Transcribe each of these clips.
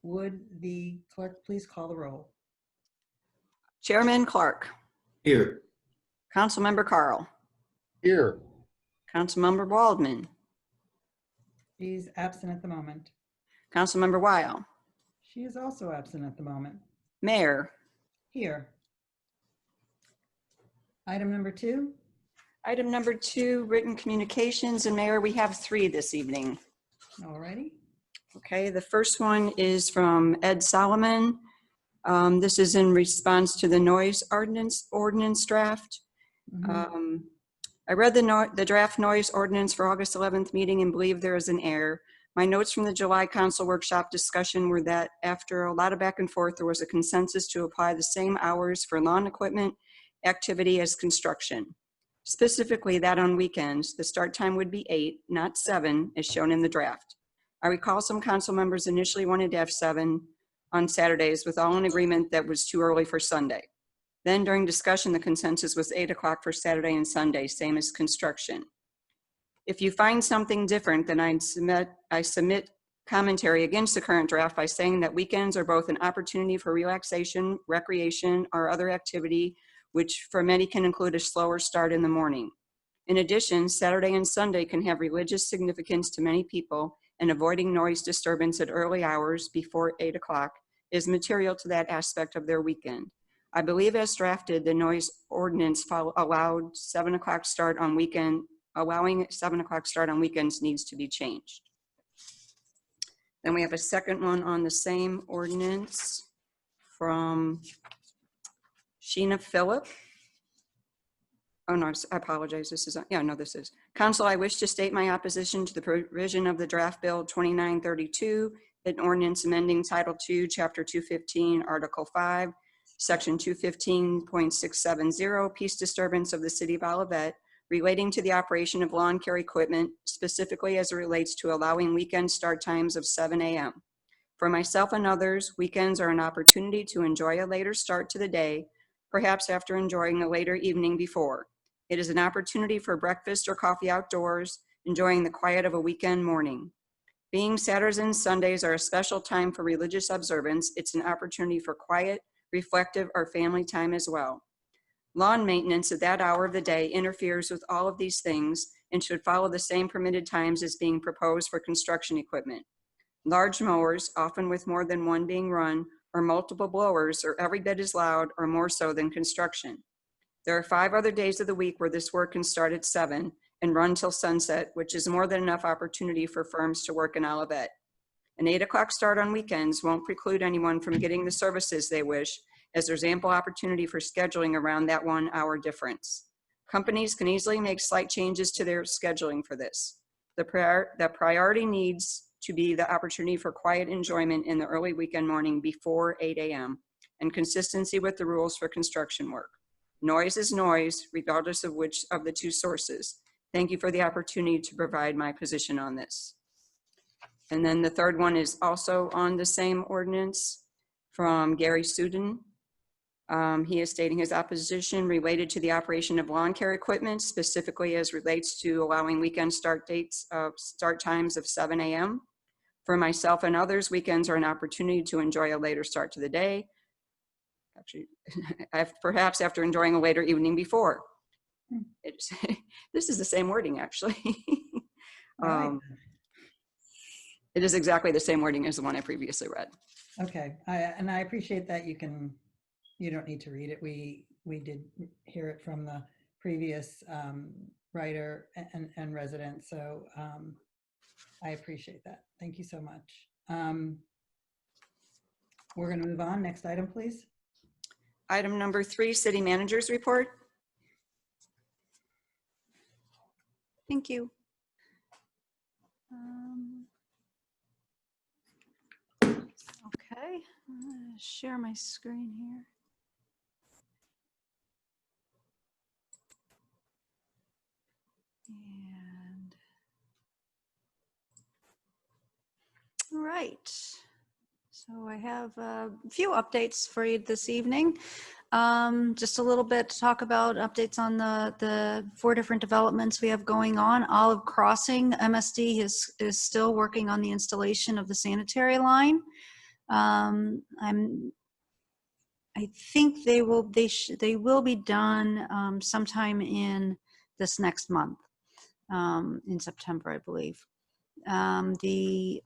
Would the clerk please call the roll? Chairman Clark. Here. Councilmember Carl. Here. Councilmember Waldman. She's absent at the moment. Councilmember Weil. She is also absent at the moment. Mayor. Here. Item number 2. Item number 2, written communications, and Mayor, we have 3 this evening. Alrighty. Okay, the first one is from Ed Solomon. This is in response to the noise ordinance draft. I read the draft noise ordinance for August 11th meeting and believe there is an error. My notes from the July council workshop discussion were that after a lot of back and forth, there was a consensus to apply the same hours for lawn equipment activity as construction. Specifically that on weekends, the start time would be 8, not 7, as shown in the draft. I recall some council members initially wanted to have 7 on Saturdays, with all in agreement that was too early for Sunday. Then during discussion, the consensus was 8 o'clock for Saturday and Sunday, same as construction. If you find something different, then I submit commentary against the current draft by saying that weekends are both an opportunity for relaxation, recreation, or other activity, which for many can include a slower start in the morning. In addition, Saturday and Sunday can have religious significance to many people, and avoiding noise disturbance at early hours before 8 o'clock is material to that aspect of their weekend. I believe as drafted, the noise ordinance allowed 7 o'clock start on weekend, allowing 7 o'clock start on weekends needs to be changed. Then we have a second one on the same ordinance from Sheena Phillip. Oh no, I apologize. This is, yeah, no, this is. Council, I wish to state my opposition to the provision of the draft bill 2932, an ordinance amending Title II, Chapter 215, Article 5, Section 215.670, peace disturbance of the City of Olivette, relating to the operation of lawn care equipment, specifically as it relates to allowing weekend start times of 7 a.m. For myself and others, weekends are an opportunity to enjoy a later start to the day, perhaps after enjoying a later evening before. It is an opportunity for breakfast or coffee outdoors, enjoying the quiet of a weekend morning. Being Saturdays and Sundays are a special time for religious observance, it's an opportunity for quiet, reflective, or family time as well. Lawn maintenance at that hour of the day interferes with all of these things and should follow the same permitted times as being proposed for construction equipment. Large mowers, often with more than one being run, or multiple blowers, are every bit as loud or more so than construction. There are 5 other days of the week where this work can start at 7 and run till sunset, which is more than enough opportunity for firms to work in Olivette. An 8 o'clock start on weekends won't preclude anyone from getting the services they wish, as there's ample opportunity for scheduling around that 1 hour difference. Companies can easily make slight changes to their scheduling for this. The priority needs to be the opportunity for quiet enjoyment in the early weekend morning before 8 a.m. and consistency with the rules for construction work. Noise is noise, regardless of which of the 2 sources. Thank you for the opportunity to provide my position on this. And then the third one is also on the same ordinance from Gary Sudin. He is stating his opposition related to the operation of lawn care equipment, specifically as relates to allowing weekend start times of 7 a.m. For myself and others, weekends are an opportunity to enjoy a later start to the day. Actually, perhaps after enjoying a later evening before. This is the same wording, actually. Right. It is exactly the same wording as the one I previously read. Okay, I appreciate that you don't need to read it. We did hear it from the previous writer and resident, so I appreciate that. Thank you so much. We're going to move on. Next item, please. Item number 3, City Manager's Report. Thank you. Okay, I'm going to share my screen here. And all right, so I have a few updates for you this evening. Just a little bit to talk about updates on the 4 different developments we have going on. Olive Crossing, MSD is still working on the installation of the sanitary line. I think they will be done sometime in this next month, in September, I believe. The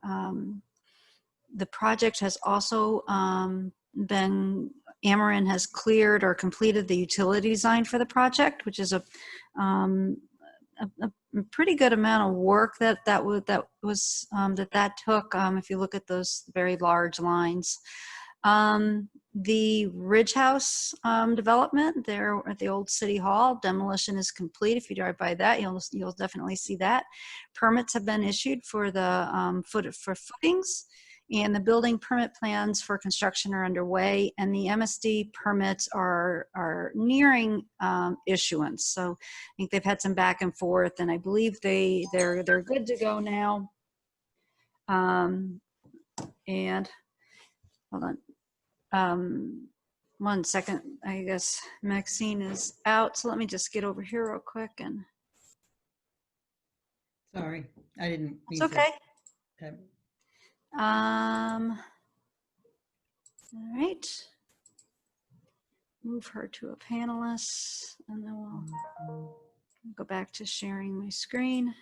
project has also Ameren has cleared or completed the utility design for the project, which is a pretty good amount of work that took. If you look at those very large lines. The Ridge House development there at the old City Hall, demolition is complete. If you drive by that, you'll definitely see that. Permits have been issued for the footings, and the building permit plans for construction are underway, and the MSD permits are nearing issuance. So I think they've had some back and forth, and I believe they're good to go now. And hold on. 1 second, I guess Maxine is out, so let me just get over here real quick. And Sorry, I didn't it's mean to- okay. Okay. All right. Move her to a panelist, and then we'll go back to sharing my screen.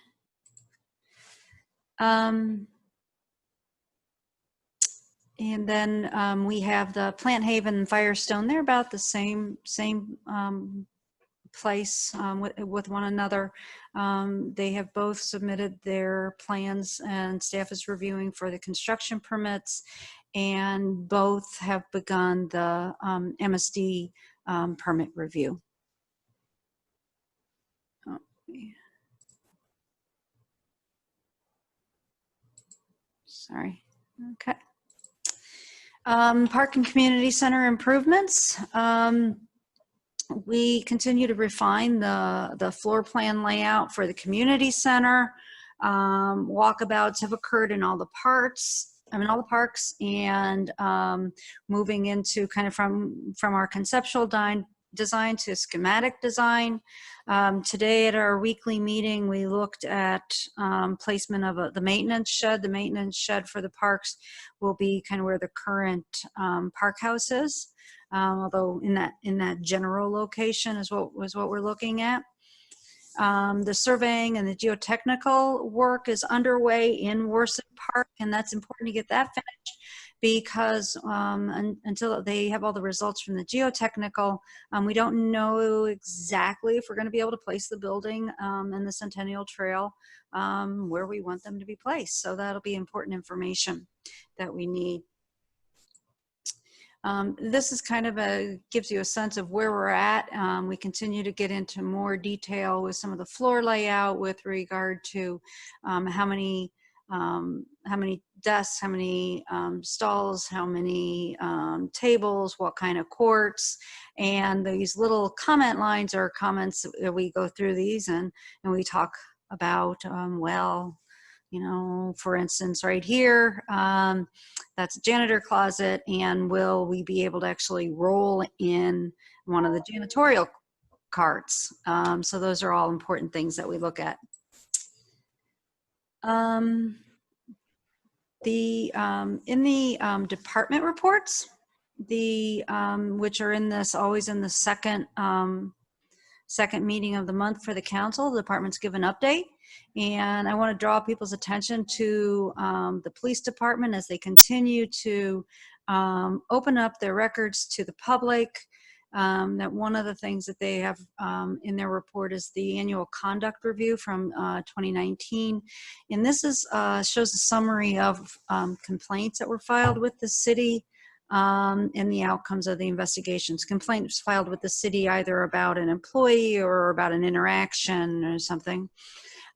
And then we have the Plant Haven and Firestone. They're about the same place with one another. They have both submitted their plans, and staff is reviewing for the construction permits, and both have begun the MSD permit review. Oh, sorry. Okay. Park and Community Center improvements. We continue to refine the floor plan layout for the community center. Walkabouts have occurred in all the parks, and moving into kind of from our conceptual design to schematic design. Today at our weekly meeting, we looked at placement of the maintenance shed. The maintenance shed for the parks will be kind of where the current park house is, although in that general location is what we're looking at. The surveying and the geotechnical work is underway in Worcester Park, and that's important to get that finished, because until they have all the results from the geotechnical, we don't know exactly if we're going to be able to place the building and the Centennial Trail where we want them to be placed. So that'll be important information that we need. This is kind of gives you a sense of where we're at. We continue to get into more detail with some of the floor layout with regard to how many desks, how many stalls, how many tables, what kind of courts, and these little comment lines are comments that we go through these and we talk about, well, you know, for instance, right here, that's a janitor closet, and will we be able to actually roll in one of the janitorial carts? So those are all important things that we look at. In the department reports, which are in this, always in the second meeting of the month for the council, the departments give an update. And I want to draw people's attention to the police department as they continue to open up their records to the public. That one of the things that they have in their report is the annual conduct review from 2019. And this is shows a summary of complaints that were filed with the city and the outcomes of the investigations. Complaints filed with the city either about an employee or about an interaction or something.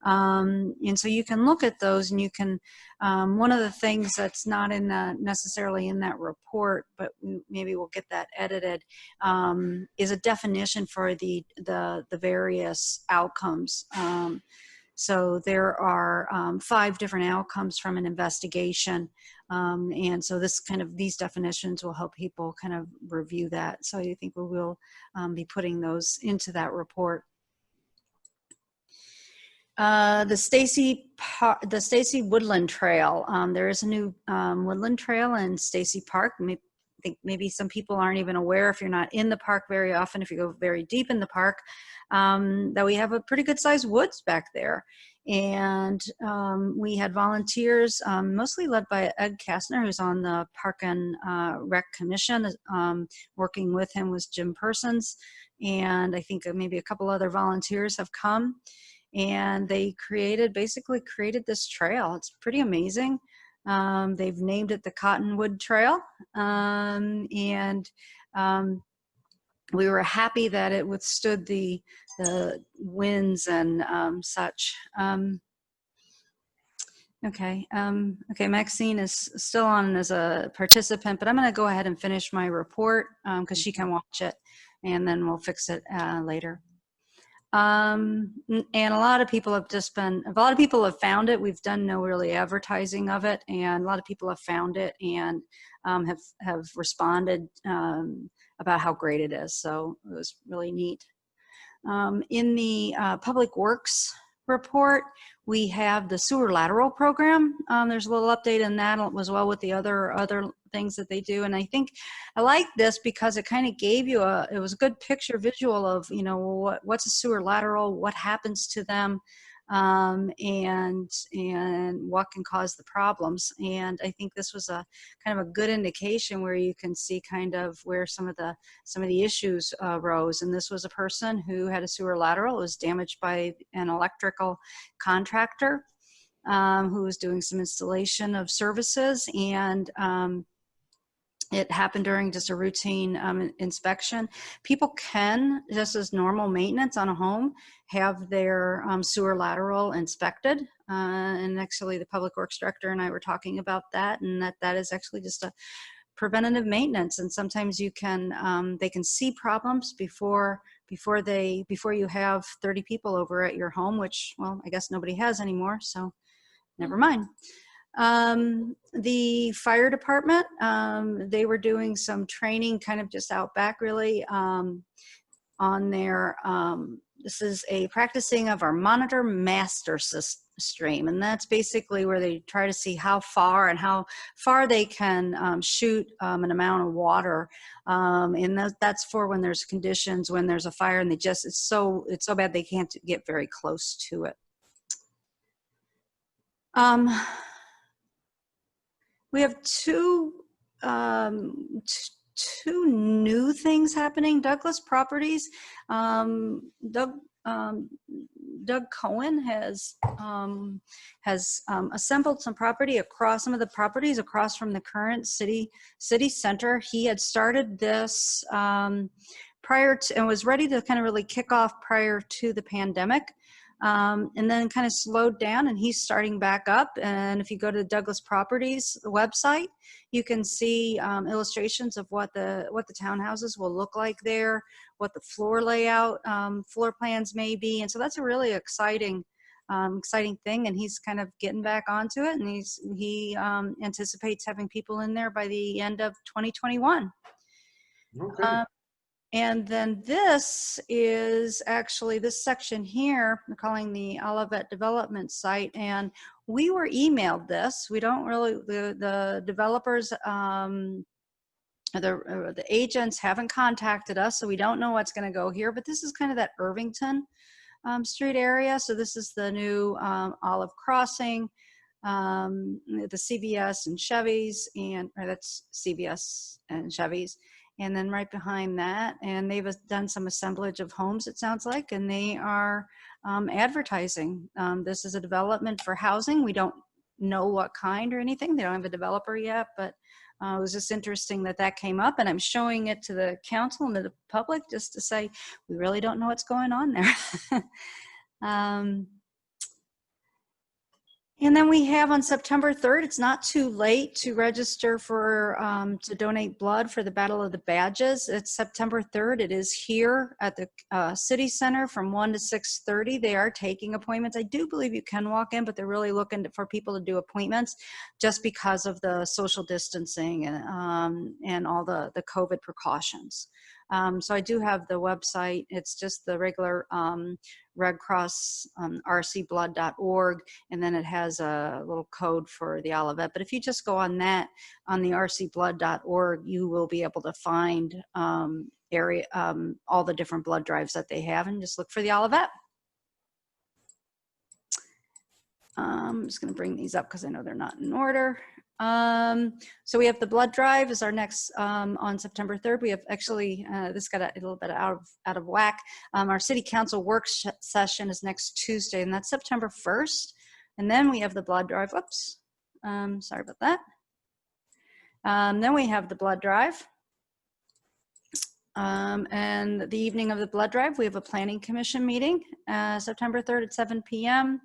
And so you can look at those, and you can, one of the things that's not in necessarily in that report, but maybe we'll get that edited, is a definition for the various outcomes. So there are 5 different outcomes from an investigation. And so these definitions will help people kind of review that. So I think we will be putting those into that report. The Stacy Woodland Trail. There is a new Woodland Trail in Stacy Park. I think maybe some people aren't even aware, if you're not in the park very often, if you go very deep in the park, that we have a pretty good sized woods back there. And we had volunteers, mostly led by Ed Kastner, who's on the Park and Rec Commission. Working with him was Jim Persons, and I think maybe a couple other volunteers have come. And they basically created this trail. It's pretty amazing. They've named it the Cottonwood Trail. And we were happy that it withstood the winds and such. Okay, Maxine is still on as a participant, but I'm going to go ahead and finish my report because she can watch it, and then we'll fix it later. And a lot of people have found it. We've done no really advertising of it, and a lot of people have found it and have responded about how great it is. So it was really neat. In the Public Works report, we have the sewer lateral program. There's a little update in that as well with the other things that they do. And I think I like this because it kind of gave you it was a good picture visual of, what's a sewer lateral, what happens to them, and what can cause the problems. And I think this was a kind of a good indication where you can see kind of where some of the issues arose. And this was a person who had a sewer lateral. It was damaged by an electrical contractor who was doing some installation of services, and it happened during just a routine inspection. People can, just as normal maintenance on a home, have their sewer lateral inspected. And actually the Public Works Director and I were talking about that, and that is actually just a preventative maintenance. And sometimes you can, they can see problems before you have 30 people over at your home, which, well, I guess nobody has anymore, so never mind. The fire department, they were doing some training kind of just out back really on their, this is a practicing of our monitor master stream. And that's basically where they try to see how far they can shoot an amount of water. And that's for when there's conditions, when there's a fire and it's so bad they can't get very close to it. We have two new things happening. Douglas Properties, Doug Cohen has assembled some of the properties across from the current city center. He had started this prior to, and was ready to kind of really kick off prior to the pandemic. And then kind of slowed down, and he's starting back up. And if you go to the Douglas Properties website, you can see illustrations of what the townhouses will look like there, what the floor layout, floor plans may be. And so that's a really exciting thing. And he's kind of getting back onto it, and he anticipates having people in there by the end of 2021. Okay. And then this is actually this section here, we're calling the Olivette development site. And we were emailed this. We don't really, the developers, the agents haven't contacted us, so we don't know what's going to go here. But this is kind of that Irvington Street area. So this is the new Olive Crossing, the CVS and Chevy's, or that's CVS and Chevy's. And then right behind that, and they've done some assemblage of homes, it sounds like, and they are advertising. This is a development for housing. We don't know what kind or anything. They don't have a developer yet, but it was just interesting that came up, and I'm showing it to the council and to the public just to say, we really don't know what's going on there. And then we have on September 3rd, it's not too late to register for, to donate blood for the Battle of the Badges. It's September 3rd. It is here at the City Center from 1 to 6:30. They are taking appointments. I do believe you can walk in, but they're really looking for people to do appointments just because of the social distancing and all the COVID precautions. So I do have the website. It's just the regular Red Cross, rcblood.org, and then it has a little code for the Olivette. But if you just go on that, on the rcblood.org, you will be able to find all the different blood drives that they have, and just look for the Olivette. I'm just going to bring these up because I know they're not in order. So we have the blood drive is our next on September 3rd. We have actually this got a little bit out of whack. Our city council work session is next Tuesday, and that's September 1st. And then we have the blood drive. Whoops, sorry about that. Then we have the blood drive. And the evening of the blood drive, we have a planning commission meeting, September 3rd at 7 p.m.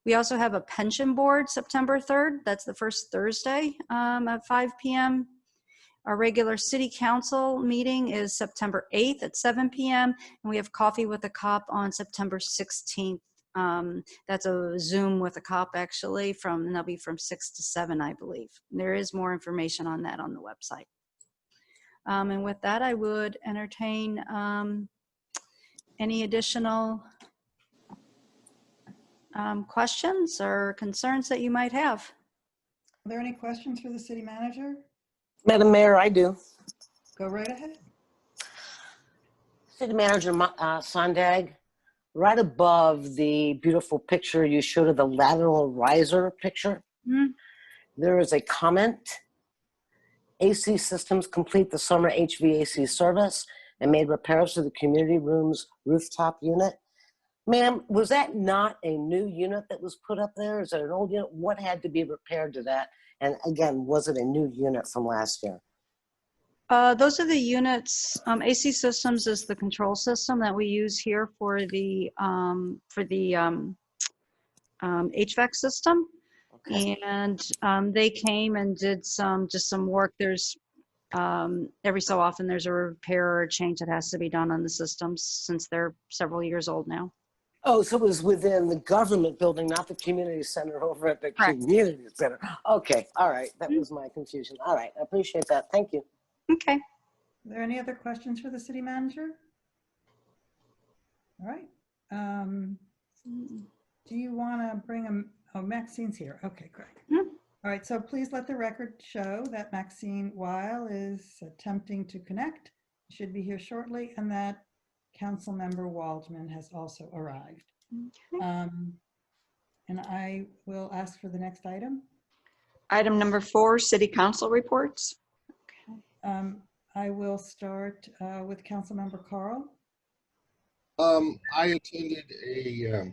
We also have a pension board September 3rd. That's the first Thursday at 5 p.m. Our regular city council meeting is September 8th at 7 p.m. And we have coffee with a cop on September 16th. That's a Zoom with a cop actually and that'll be from 6 to 7, I believe. And there is more information on that on the website. And with that, I would entertain any additional questions or concerns that you might have. Are there any questions for the city manager? Madam Mayor, I do. Go right ahead. City Manager Sondag, right above the beautiful picture you showed of the lateral riser picture, there is a comment. AC Systems complete the summer HVAC service and made repairs to the community room's rooftop unit. Ma'am, was that not a new unit that was put up there? Is it an old unit? What had to be repaired to that? And again, was it a new unit from last year? Those are the units. AC Systems is the control system that we use here for the HVAC system. Okay. And they came and did some work. There's every so often there's a repair or a change that has to be done on the systems since they're several years old now. Oh, so it was within the government building, not the community center over at the Correct. community center. Okay, all right, that was my confusion. All right, I appreciate that. Thank you. Okay. Are there any other questions for the city manager? All right. Do you want to bring oh, Maxine's here. Okay, great. All right, so please let the record show that Maxine Weil is attempting to connect, should be here shortly, and that Councilmember Waldman has also arrived. Okay. And I will ask for the next item. Item number 4, city council reports. I will start with Councilmember Carl. I attended a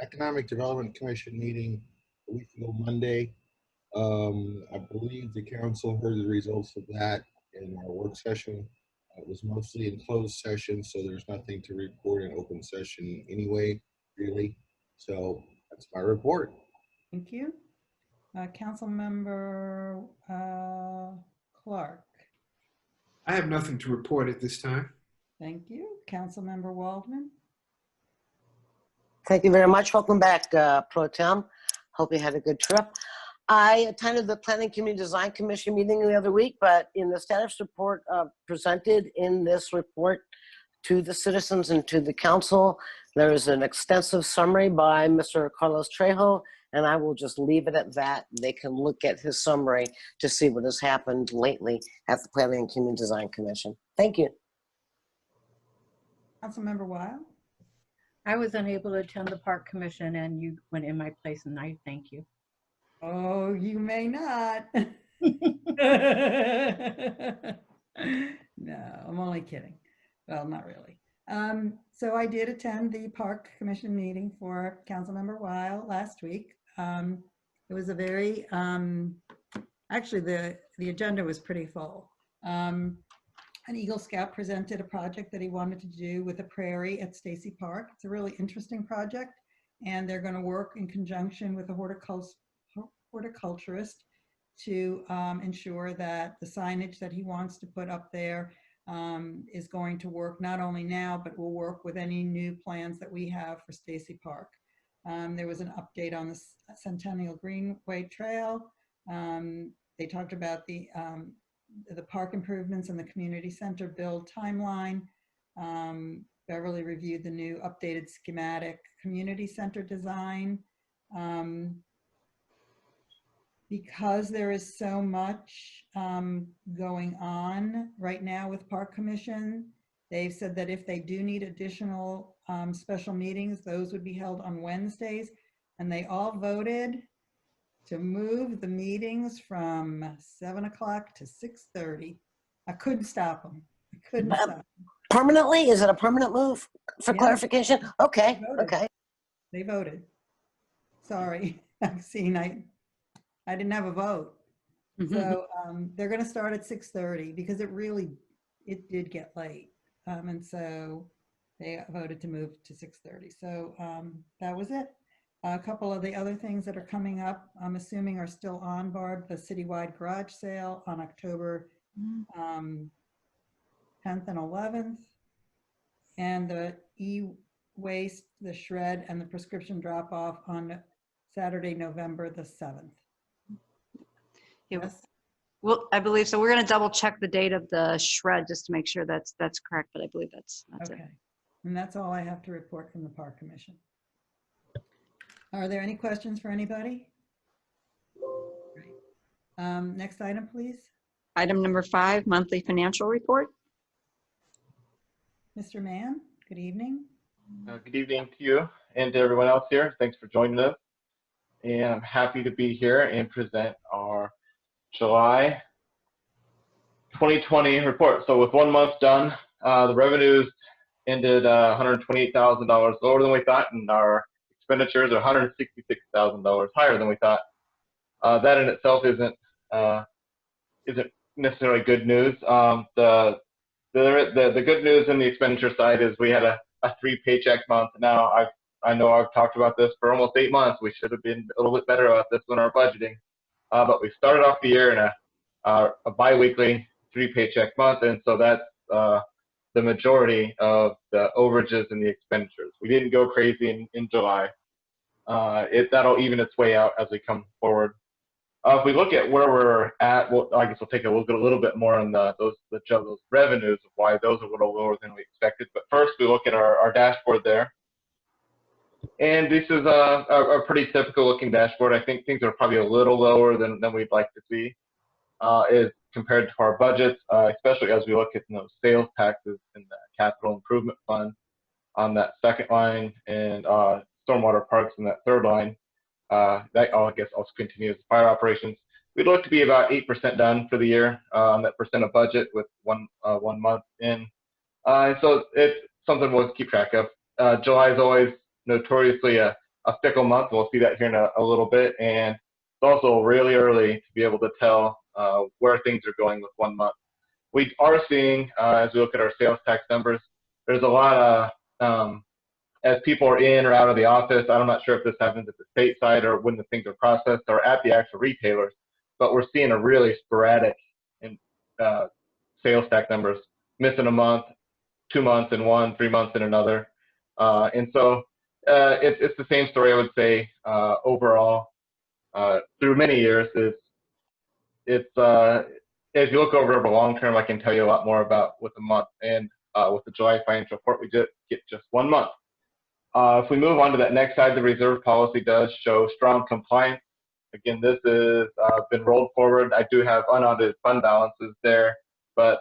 Economic Development Commission meeting a week ago Monday. I believe the council heard the results of that in our work session. It was mostly in closed session, so there's nothing to report in open session anyway, really. So that's my report. Thank you. Councilmember Clark. I have nothing to report at this time. Thank you. Councilmember Waldman. Thank you very much. Welcome back, Pro Tem. Hope you had a good trip. I attended the Planning Community Design Commission meeting the other week, but in the status report presented in this report to the citizens and to the council, there is an extensive summary by Mr. Carlos Trejo, and I will just leave it at that. They can look at his summary to see what has happened lately at the Planning and Community Design Commission. Thank you. Councilmember Weil. I was unable to attend the park commission and you went in my place and I thank you. Oh, you may not. No, I'm only kidding. Well, not really. So I did attend the park commission meeting for Councilmember Weil last week. It was a very, actually the agenda was pretty full. An Eagle Scout presented a project that he wanted to do with a prairie at Stacy Park. It's a really interesting project, and they're going to work in conjunction with a horticulturist to ensure that the signage that he wants to put up there is going to work not only now, but will work with any new plans that we have for Stacy Park. There was an update on the Centennial Greenway Trail. They talked about the the park improvements and the community center build timeline. Beverly reviewed the new updated schematic community center design. Because there is so much going on right now with Park Commission, they've said that if they do need additional special meetings, those would be held on Wednesdays. And they all voted to move the meetings from 7 o'clock to 6:30. I couldn't stop them. I couldn't stop them. Permanently? Is it a permanent move for Yeah. clarification? Okay, Voted. okay. They voted. Sorry, Maxine, I didn't have a vote. So they're going to start at 6:30 because it did get late. And so they voted to move to 6:30. So that was it. A couple of the other things that are coming up, I'm assuming are still on, Barb, the citywide garage sale on October 10th and 11th, and the e-waste, the shred, and the prescription drop-off on Saturday, November the 7th. Yes. Well, I believe so. We're going to double check the date of the shred just to make sure that's correct, but I believe that's it. Okay. And that's all I have to report from the Park Commission. Are there any questions for anybody? Great. Next item, please. Item number 5, monthly financial report. Mr. Mann, good evening. Good evening to you and to everyone else here. Thanks for joining us. And I'm happy to be here and present our July 2020 report. So with 1 month done, the revenues ended $128,000 lower than we thought, and our expenditures are $166,000 higher than we thought. That in itself isn't necessarily good news. The good news in the expenditure side is we had a 3 paycheck month. Now I know I've talked about this for almost 8 months. We should have been a little bit better about this when our budgeting. But we started off the year in a bi-weekly 3 paycheck month, and so that's the majority of the overages and the expenditures. We didn't go crazy in July. That'll even its way out as we come forward. If we look at where we're at, well, I guess we'll take a look at a little bit more on those revenues of why those are a little lower than we expected. But first, we look at our dashboard there. And this is a pretty typical looking dashboard. I think things are probably a little lower than we'd like to see is compared to our budgets, especially as we look at those sales taxes in the capital improvement fund on that second line, and stormwater parks in that third line. That I guess also continues fire operations. We'd look to be about 8% done for the year on that percent of budget with one month in. So it's something we'll keep track of. July is always notoriously a fickle month. We'll see that here in a little bit, and it's also really early to be able to tell where things are going with 1 month. We are seeing, as we look at our sales tax numbers, there's a lot of as people are in or out of the office. I'm not sure if this happens at the state side or when the things are processed or at the actual retailers, but we're seeing a really sporadic sales tax numbers, missing a month, 2 months in one, 3 months in another. And so it's the same story, I would say, overall, through many years. It's as you look over the long term, I can tell you a lot more about with the month, and with the July financial report, we just get just 1 month. If we move on to that next slide, the reserve policy does show strong compliance. Again, this has been rolled forward. I do have unaudited fund balances there, but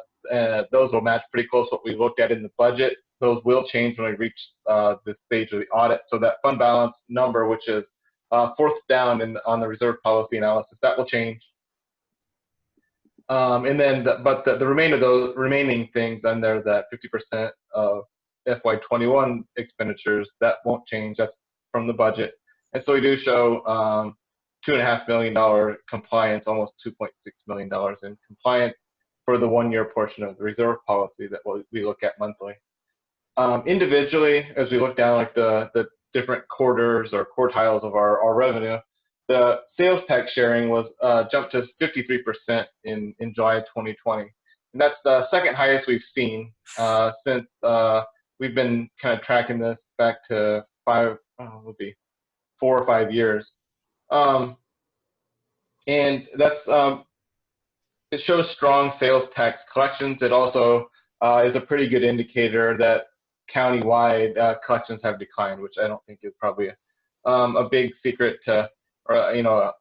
those will match pretty close what we looked at in the budget. Those will change when we reach this stage of the audit. So that fund balance number, which is fourth down on the reserve policy analysis, that will change. And then, the remaining things on there, that 50% of FY21 expenditures, that won't change. That's from the budget. And so we do show $2.5 million compliance, almost $2.6 million in compliance for the 1 year portion of the reserve policy that we look at monthly. Individually, as we look down like the different quarters or quartiles of our revenue, the sales tax sharing was jumped to 53% in July 2020. And that's the second highest we've seen since we've been kind of tracking this back to 4 or 5 years. And that's it shows strong sales tax collections. It also is a pretty good indicator that countywide collections have declined, which I don't think is probably a big secret to, or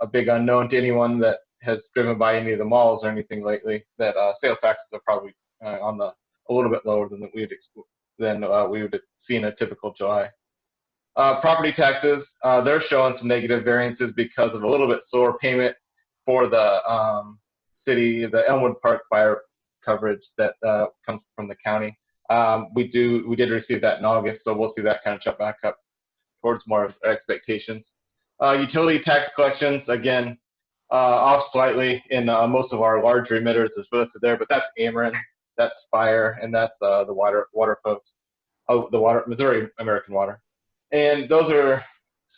a big unknown to anyone that has driven by any of the malls or anything lately. That sales taxes are probably a little bit lower than we would see in a typical July. Property taxes, they're showing some negative variances because of a little bit slower payment for the the Elmwood Park fire coverage that comes from the county. We did receive that in August, so we'll see that kind of jump back up towards more of our expectations. Utility tax collections, again, off slightly in most of our large remitters is listed there, but that's Ameren, that's Fire, and that's the water folks. Oh, the Missouri American Water. And those are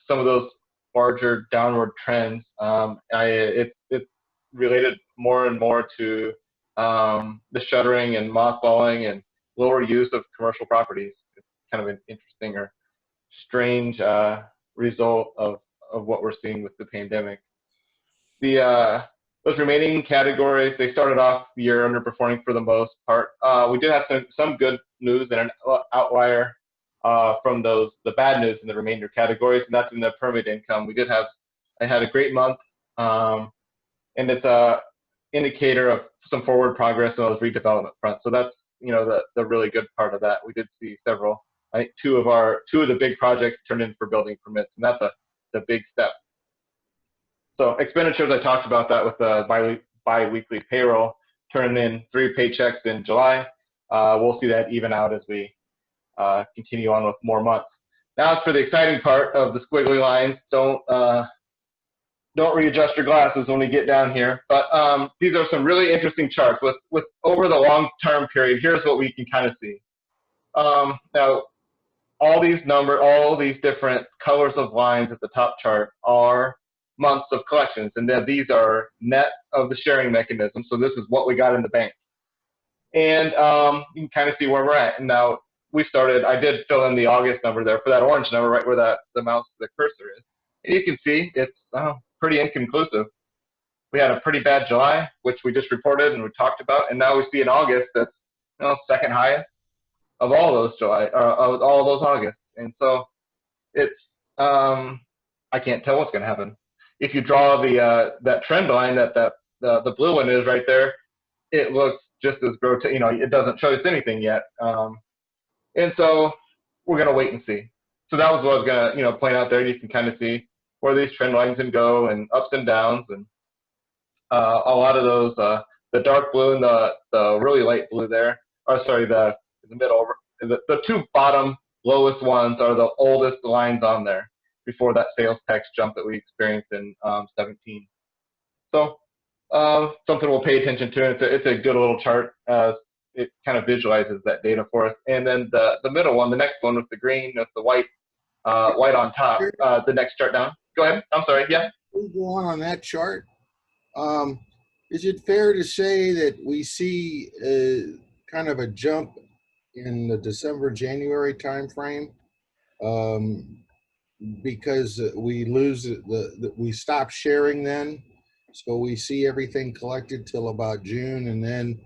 some of those larger downward trends. It's related more and more to the shuttering and mothballing and lower use of commercial properties. It's kind of an interesting or strange result of what we're seeing with the pandemic. Those remaining categories, they started off the year underperforming for the most part. We did have some good news and an outlier from the bad news in the remainder categories, and that's in the permit income. I had a great month, and it's a indicator of some forward progress on those redevelopment fronts. So that's the really good part of that. We did see several. I think two of the big projects turned in for building permits, and that's the big step. So expenditures, I talked about that with the bi-weekly payroll, turning in 3 paychecks in July. We'll see that even out as we continue on with more months. Now as for the exciting part of the squiggly lines, don't readjust your glasses when we get down here. But these are some really interesting charts. With over the long-term period, here's what we can kind of see. Now, all these different colors of lines at the top chart are months of collections, and then these are net of the sharing mechanism. So this is what we got in the bank, and you can kind of see where we're at. And now I did fill in the August number there for that orange number, right where the cursor is. And you can see it's pretty inconclusive. We had a pretty bad July, which we just reported and we talked about, and now we see in August that's second highest of all those of all those August. And so it's I can't tell what's going to happen. If you draw that trend line that the blue one is right there, it looks just as grotesque. It doesn't show us anything yet. And so we're going to wait and see. So that was what I was going to point out there. You can kind of see where these trend lines can go and ups and downs. And a lot of those, the dark blue and the really light blue there, or sorry, the middle, the two bottom lowest ones are the oldest lines on there before that sales tax jump that we experienced in 17. So something we'll pay attention to. It's a good little chart. It kind of visualizes that data for us. And then the middle one, the next one with the green, with the white on top, the next chart down. Go ahead. I'm sorry. Yeah. We go on that chart. Is it fair to say that we see kind of a jump in the December-January timeframe because we we stop sharing then, so we see everything collected till about June, and then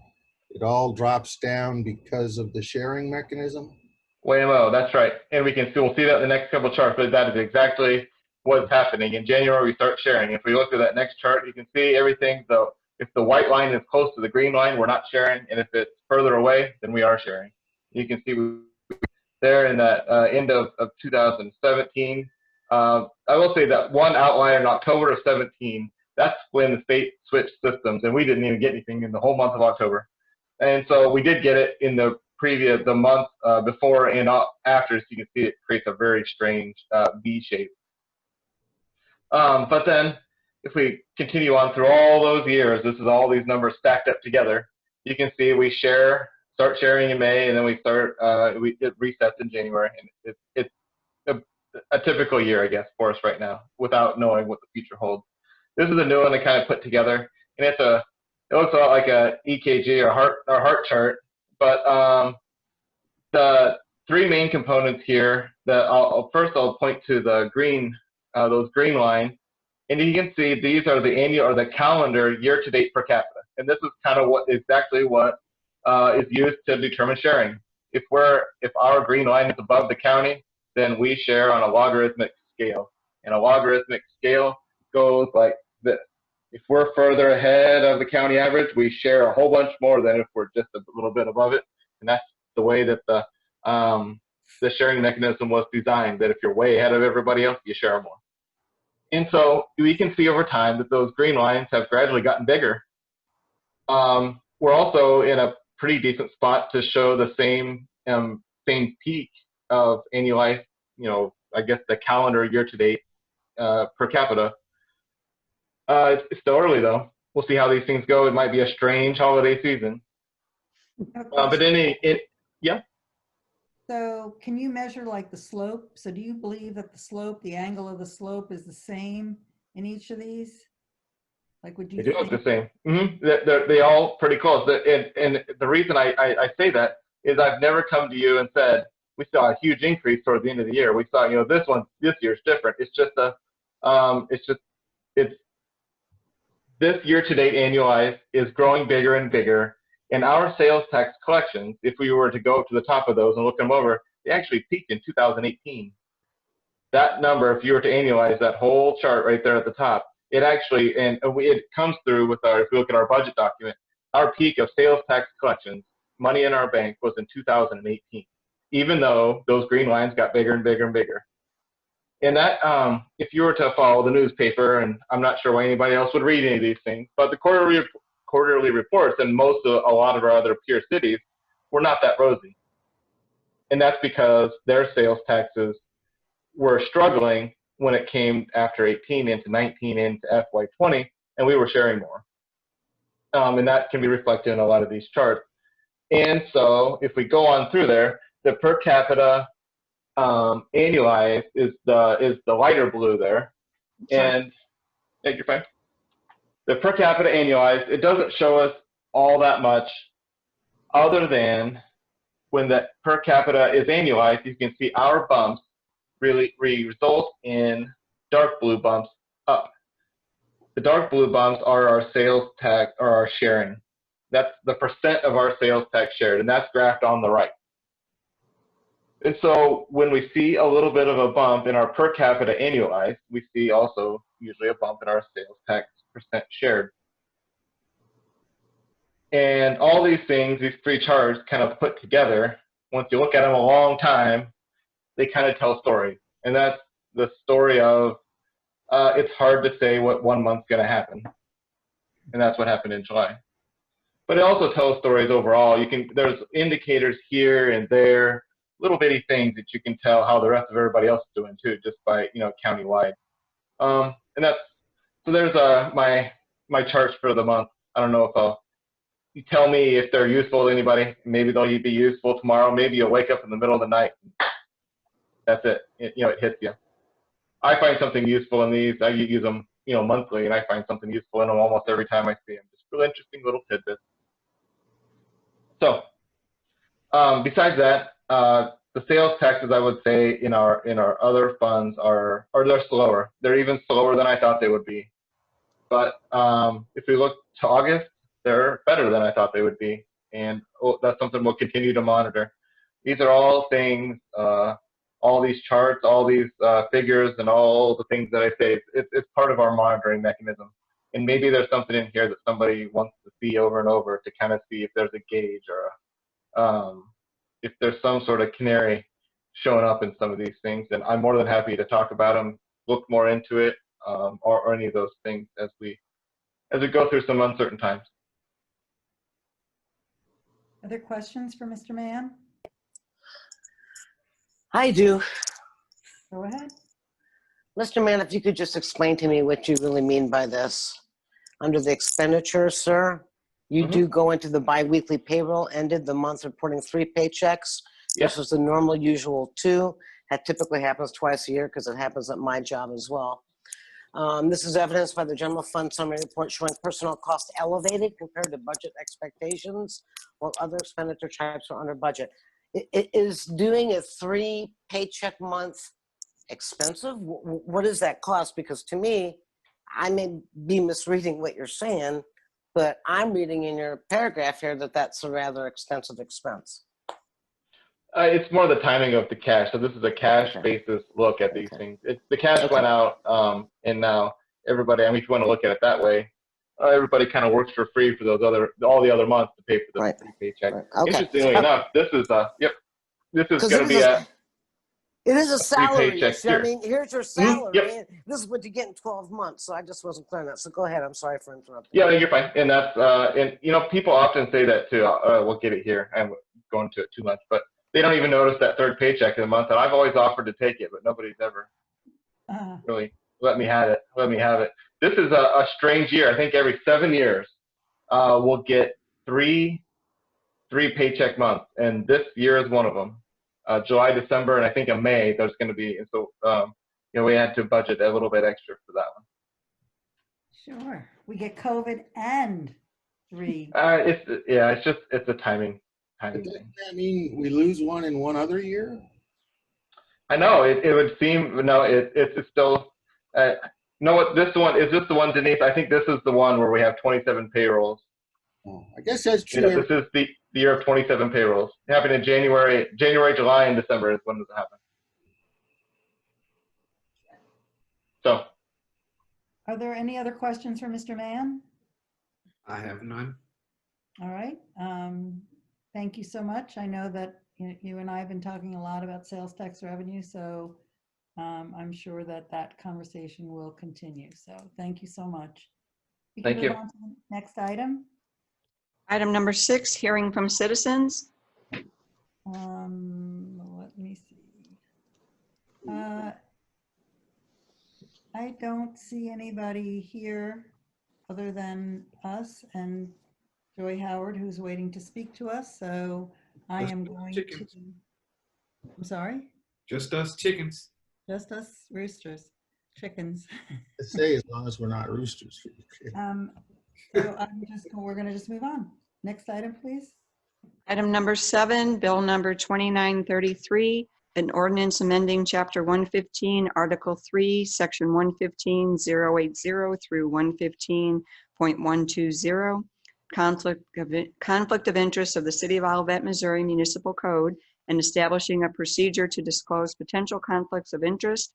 it all drops down because of the sharing mechanism? Waymo, that's right. And we'll see that in the next couple of charts, but that is exactly what's happening. In January, we start sharing. If we look at that next chart, you can see everything. So if the white line is close to the green line, we're not sharing. And if it's further away, then we are sharing. You can see there in that end of 2017. I will say that one outlier in October of 17, that's when the state switched systems, and we didn't even get anything in the whole month of October. And so we did get it in the month before and after, so you can see it creates a very strange V shape. But then if we continue on through all those years, this is all these numbers stacked up together. You can see we start sharing in May, and then it resets in January. And it's a typical year, I guess, for us right now, without knowing what the future holds. This is a new one I kind of put together, and it looks a lot like a EKG or heart chart. But the three main components here that I'll point to the green, those green lines, and you can see these are the annual or the calendar year-to-date per capita. And this is kind of exactly what is used to determine sharing. If our green line is above the county, then we share on a logarithmic scale. And a logarithmic scale goes like this. If we're further ahead of the county average, we share a whole bunch more than if we're just a little bit above it. And that's the way that the sharing mechanism was designed, that if you're way ahead of everybody else, you share more. And so we can see over time that those green lines have gradually gotten bigger. We're also in a pretty decent spot to show the same peak of annualized, I guess the calendar year to date per capita. It's still early though. We'll see how these things go. It might be a strange holiday season. But yeah. So can you measure like the slope? So do you believe that the angle of the slope is the same in each of these? Like, would you They do look think? the same. They all pretty close. And the reason I say that is I've never come to you and said, we saw a huge increase towards the end of the year. We saw, this year's different. It's just this year to date annualized is growing bigger and bigger. And our sales tax collections, if we were to go to the top of those and look them over, they actually peaked in 2018. That number, if you were to annualize that whole chart right there at the top, it comes through with if we look at our budget document, our peak of sales tax collections, money in our bank, was in 2018, even though those green lines got bigger and bigger and bigger. And that, if you were to follow the newspaper, and I'm not sure why anybody else would read any of these things, but the quarterly reports in a lot of our other peer cities were not that rosy. And that's because their sales taxes were struggling when it came after 18 into 19 into FY20, and we were sharing more. And that can be reflected in a lot of these charts. And so if we go on through there, the per capita annualized is the lighter blue there. And thank you, fine. The per capita annualized, it doesn't show us all that much other than when the per capita is annualized, you can see our bumps really result in dark blue bumps up. The dark blue bumps are our sales tax or our sharing. That's the percent of our sales tax shared, and that's graphed on the right. And so when we see a little bit of a bump in our per capita annualized, we see also usually a bump in our sales tax percent shared. And all these things, these three charts kind of put together, once you look at them a long time, they kind of tell stories. And that's the story of it's hard to say what 1 month's going to happen. And that's what happened in July. But it also tells stories overall. There's indicators here and there, little bitty things that you can tell how the rest of everybody else is doing too, just by, countywide. And there's my charts for the month. I don't know if you tell me if they're useful to anybody. Maybe they'll be useful tomorrow. Maybe you'll wake up in the middle of the night. That's it. It hits you. I find something useful in these. I use them, monthly, and I find something useful in them almost every time I see them. Just really interesting little tidbits. So, besides that, the sales taxes, I would say, in our other funds they're slower. They're even slower than I thought they would be. But if we look to August, they're better than I thought they would be, and that's something we'll continue to monitor. These are all things, all these charts, all these figures, and all the things that I say. It's part of our monitoring mechanism. And maybe there's something in here that somebody wants to see over and over to kind of see if there's a gauge or if there's some sort of canary showing up in some of these things. And I'm more than happy to talk about them, look more into it, or any of those things as we go through some uncertain times. Other questions for Mr. Mann? I do. Go ahead. Mr. Mann, if you could just explain to me what you really mean by this. Under the expenditures, sir, you do go into the biweekly payroll, ended the month reporting 3 paychecks. Yes. Versus the normal usual 2. That typically happens twice a year because it happens at my job as well. This is evidenced by the general fund summary report showing personnel costs elevated compared to budget expectations, while other expenditure types are under budget. Is doing a 3 paycheck month expensive? What does that cost? Because to me, I may be misreading what you're saying, but I'm reading in your paragraph here that that's a rather extensive expense. It's more the timing of the cash. So this is a cash basis look at these things. The cash went out, and now everybody, I mean, if you want to look at it that way, everybody kind of works for free for all the other months to pay for the free paycheck. Okay. Interestingly enough, this is this is 'Cause going to be it is a free salary paycheck issue. I here. mean, here's your salary. Yep. And this is what you get in 12 months. So I just wasn't clear on that. So go ahead. I'm sorry for interrupting. Yeah, you're fine. And that's and you know, people often say that too. We'll get it here. I'm going to it too much, but they don't even notice that third paycheck of the month. And I've always offered to take it, but nobody's ever really let me have it. Let me have it. This is a strange year. I think every 7 years we'll get three paycheck months, and this year is one of them. July, December, and I think in May there's going to be. And so you know, we had to budget a little bit extra for that one. Sure. We get COVID and 3. It's a timing But thing. doesn't that mean we lose one in one other year? I know it would seem no. It's still. No, what this one is this the one, Denise? I think this is the one where we have 27 payrolls. Oh, I guess that's You true. know, this is the year of 27 payrolls. It happened in January, July, and December is when does it happen. So. Are there any other questions for Mr. Mann? I have none. All right. Thank you so much. I know that you and I have been talking a lot about sales tax revenue, so I'm sure that conversation will continue. So thank you so much. We can Thank you. move on to the next item. Item number 6, hearing from citizens. Let me see. I don't see anybody here other than us and Joy Howard, who's waiting to speak to us. So I Just am going chickens. to, I'm sorry, Just us chickens. just us roosters, chickens. To say as long as we're not roosters. So we're going to just move on. Next item, please. Item number 7, bill number 2933, an ordinance amending chapter 115, article 3, section 115.080 through 115.120, conflict of interest of the city of Olivette, Missouri municipal code, and establishing a procedure to disclose potential conflicts of interest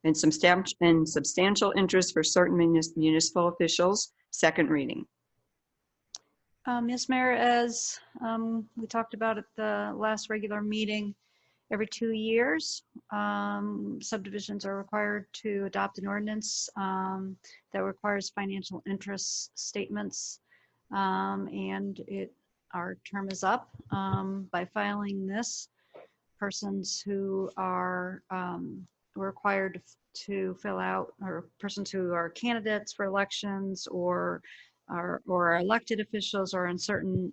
and substantial interest for certain municipal officials. Second reading. Ms. Mayor, as we talked about at the last regular meeting, every 2 years, subdivisions are required to adopt an ordinance that requires financial interest statements. And our term is up. By filing this, persons who are required to fill out, or persons who are candidates for elections or are elected officials or in certain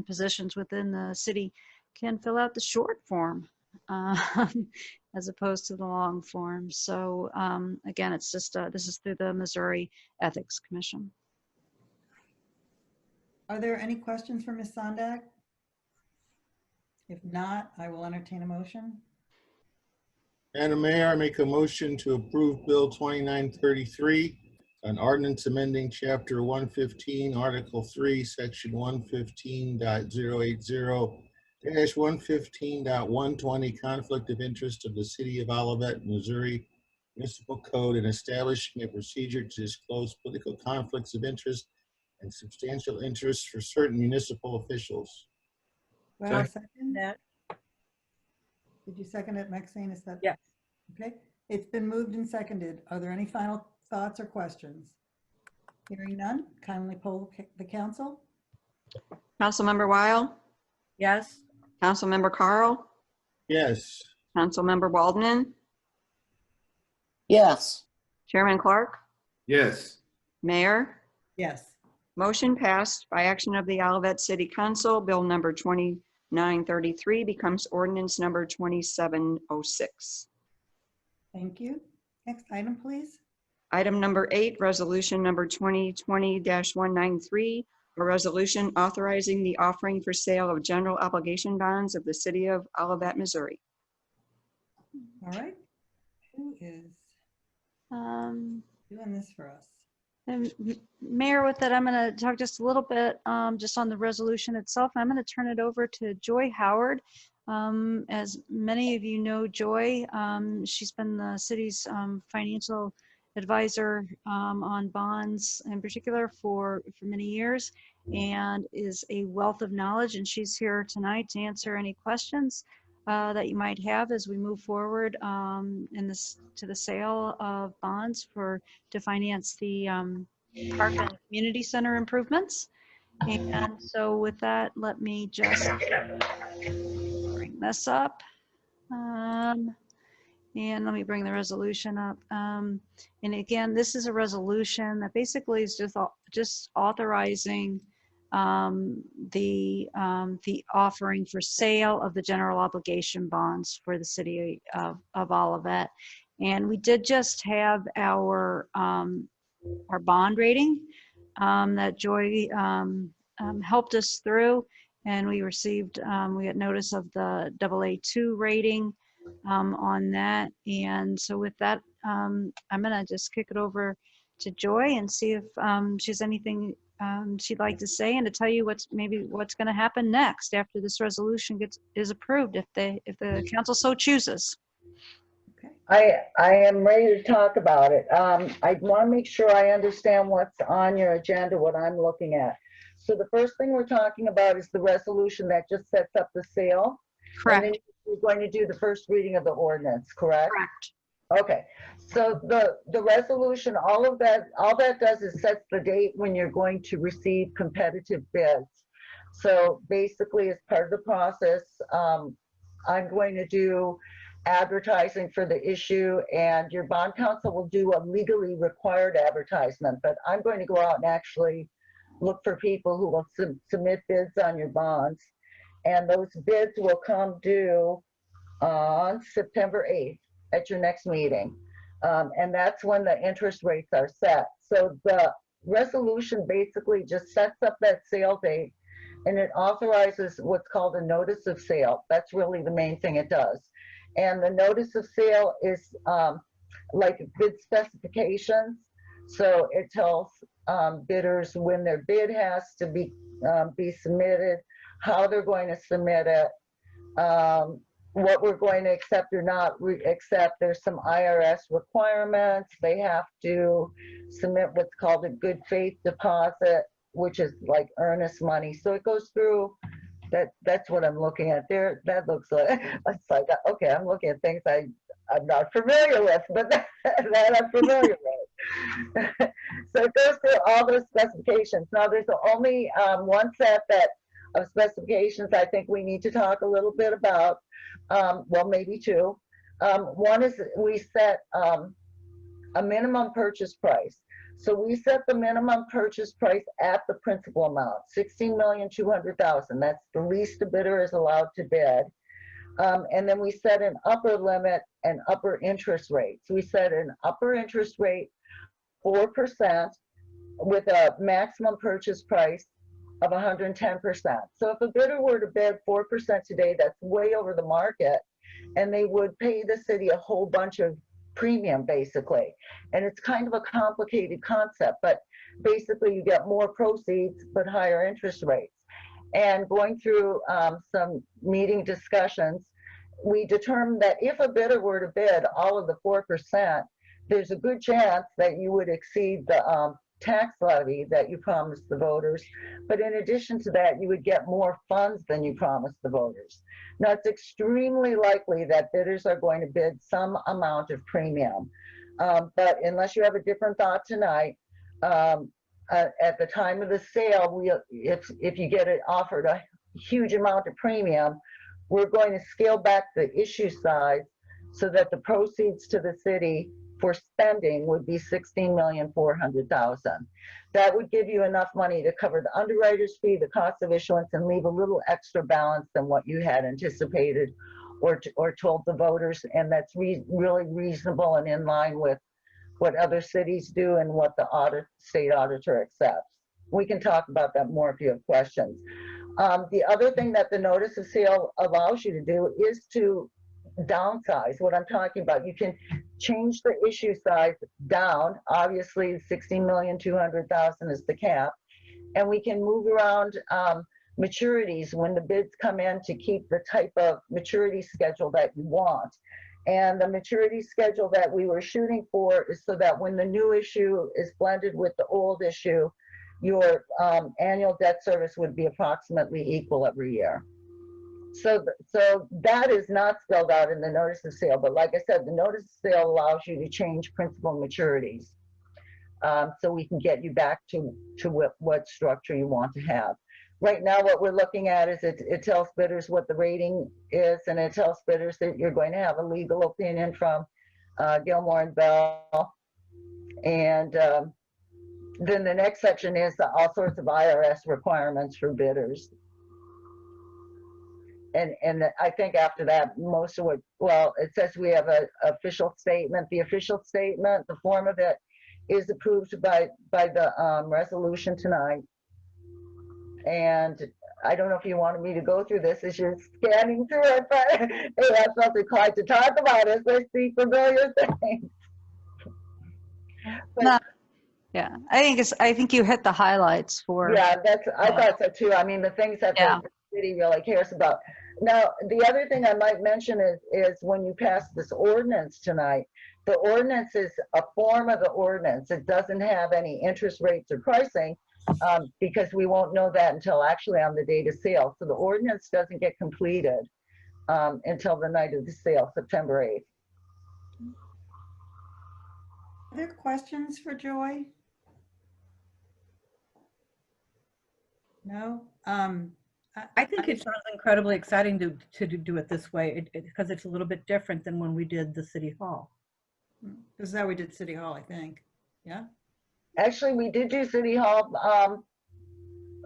positions within the city can fill out the short form as opposed to the long form. So again, it's just this is through the Missouri Ethics Commission. Are there any questions for Ms. Sondag? If not, I will entertain a motion. Madam Mayor, I make a motion to approve Bill 2933, an ordinance amending Chapter 115, Article 3, Section 115.080-115.120, conflict of interest of the city of Olivette, Missouri municipal code, and establishing a procedure to disclose political conflicts of interest and substantial interest for certain municipal officials. Do I have a second? Did you second it, Maxine? Is that? Yes. Okay, it's been moved and seconded. Are there any final thoughts or questions? Hearing none, kindly poll the council. Councilmember Weil, Yes. Councilmember Carl, Yes. Councilmember Waldman, Yes. Chairman Clark, Yes. Mayor. Yes. Motion passed by action of the Olivette City Council. Bill number 2933 becomes ordinance number 2706. Thank you. Next item, please. Item number 8, resolution number 2020-193, a resolution authorizing the offering for sale of general obligation bonds of the city of Olivette, Missouri. All right. Who is Um, doing this for us? And Mayor, with that, I'm going to talk just a little bit just on the resolution itself. I'm going to turn it over to Joy Howard. As many of you know, Joy, she's been the city's financial advisor on bonds in particular for many years, and is a wealth of knowledge. And she's here tonight to answer any questions that you might have as we move forward to the sale of bonds to finance the park and community center improvements. And so with that, let me just bring this up. And let me bring the resolution up. And again, this is a resolution that basically is just authorizing the offering for sale of the general obligation bonds for the city of Olivet. And we did just have our bond rating that Joy helped us through, and we received, we got notice of the AA2 rating on that. And so with that, I'm gonna just kick it over to Joy and see if she has anything she'd like to say, and to tell you what's gonna happen next after this resolution is approved, if the council so chooses. Okay. I am ready to talk about it. I want to make sure I understand what's on your agenda, what I'm looking at. So the first thing we're talking about is the resolution that just sets up the sale. Correct. And then we're going to do the first reading of the ordinance, correct? Correct. Okay. So the resolution, all that does is sets the date when you're going to receive competitive bids. So basically, as part of the process, I'm going to do advertising for the issue, and your bond counsel will do a legally required advertisement, but I'm going to go out and actually look for people who will submit bids on your bonds, and those bids will come due on September 8th at your next meeting, and that's when the interest rates are set. So the resolution basically just sets up that sale date, and it authorizes what's called a notice of sale. That's really the main thing it does. And the notice of sale is like bid specifications. So it tells bidders when their bid has to be submitted, how they're going to submit it, what we're going to accept or not accept. There's some IRS requirements. They have to submit what's called a good faith deposit, which is like earnest money. So it goes through. That's what I'm looking at there. That looks like, it's like, okay, I'm looking at things I'm not familiar with, but that I'm familiar with. So it goes through all those specifications. Now there's only one set of specifications I think we need to talk a little bit about. Well, maybe two. One is we set a minimum purchase price. So we set the minimum purchase price at the principal amount, $16,200,000. That's the least the bidder is allowed to bid. And then we set an upper limit and upper interest rate. So we set an upper interest rate 4% with a maximum purchase price of 110%. So if a bidder were to bid 4% today, that's way over the market, and they would pay the city a whole bunch of premium basically. And it's kind of a complicated concept, but basically you get more proceeds but higher interest rates. And going through some meeting discussions, we determined that if a bidder were to bid all of the 4%, there's a good chance that you would exceed the tax levy that you promised the voters. But in addition to that, you would get more funds than you promised the voters. Now, it's extremely likely that bidders are going to bid some amount of premium. But unless you have a different thought tonight, at the time of the sale, if you get it offered a huge amount of premium, we're going to scale back the issue size so that the proceeds to the city for spending would be $16,400,000. That would give you enough money to cover the underwriter's fee, the cost of issuance, and leave a little extra balance than what you had anticipated or told the voters. And that's really reasonable and in line with what other cities do and what the state auditor accepts. We can talk about that more if you have questions. The other thing that the notice of sale allows you to do is to downsize. What I'm talking about, you can change the issue size down. Obviously, 16,200,000 is the cap, and we can move around maturities when the bids come in to keep the type of maturity schedule that you want. And the maturity schedule that we were shooting for is so that when the new issue is blended with the old issue, your annual debt service would be approximately equal every year. So that is not spelled out in the notice of sale, but like I said, the notice of sale allows you to change principal maturities. So we can get you back to what structure you want to have. Right now, what we're looking at is it tells bidders what the rating is, and it tells bidders that you're going to have a legal opinion from Gilmore and Bell. And then the next section is all sorts of IRS requirements for bidders. And I think after that, most of what, well, it says we have an official statement. The official statement, the form of it, is approved by the resolution tonight. And I don't know if you wanted me to go through this as you're scanning through it, but hey, that's not required to talk about it. So I see familiar things. But, No, yeah, I think you hit the highlights for. yeah, I thought so too. I mean, the things that Yeah. the city really cares about. Now, the other thing I might mention is when you pass this ordinance tonight, the ordinance is a form of the ordinance. It doesn't have any interest rates or pricing. Because we won't know that until actually on the date of sale. So the ordinance doesn't get completed until the night of the sale, September 8th. Are there questions for Joy? No? I think it sounds incredibly exciting to do it this way because it's a little bit different than when we did the city hall. This is how we did City Hall, I think. Yeah? Actually, we did do City Hall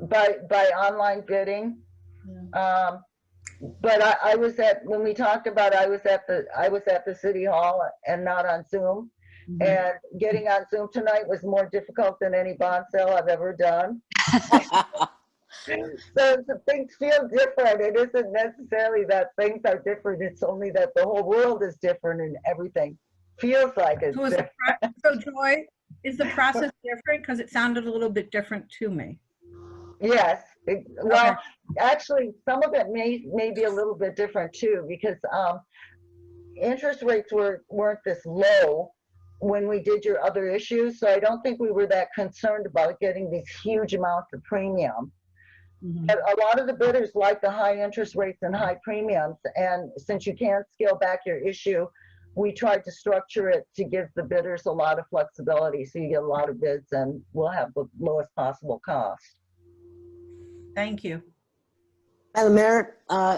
by online bidding. Yeah. But I was when we talked about, I was at the City Hall and not on Zoom. Mm-hmm. And getting on Zoom tonight was more difficult than any bond sale I've ever done. So things feel different. It isn't necessarily that things are different. It's only that the whole world is different and everything feels like it's different. So Joy, is the process different? Because it sounded a little bit different to me. Yes. Well, Okay. actually, some of it may be a little bit different too, because interest rates weren't this low when we did your other issues. So I don't think we were that concerned about getting these huge amounts of premium. Mhm. But a lot of the bidders like the high interest rates and high premiums. And since you can't scale back your issue, we tried to structure it to give the bidders a lot of flexibility. So you get a lot of bids and we'll have the lowest possible cost. Thank you. Madam Mayor,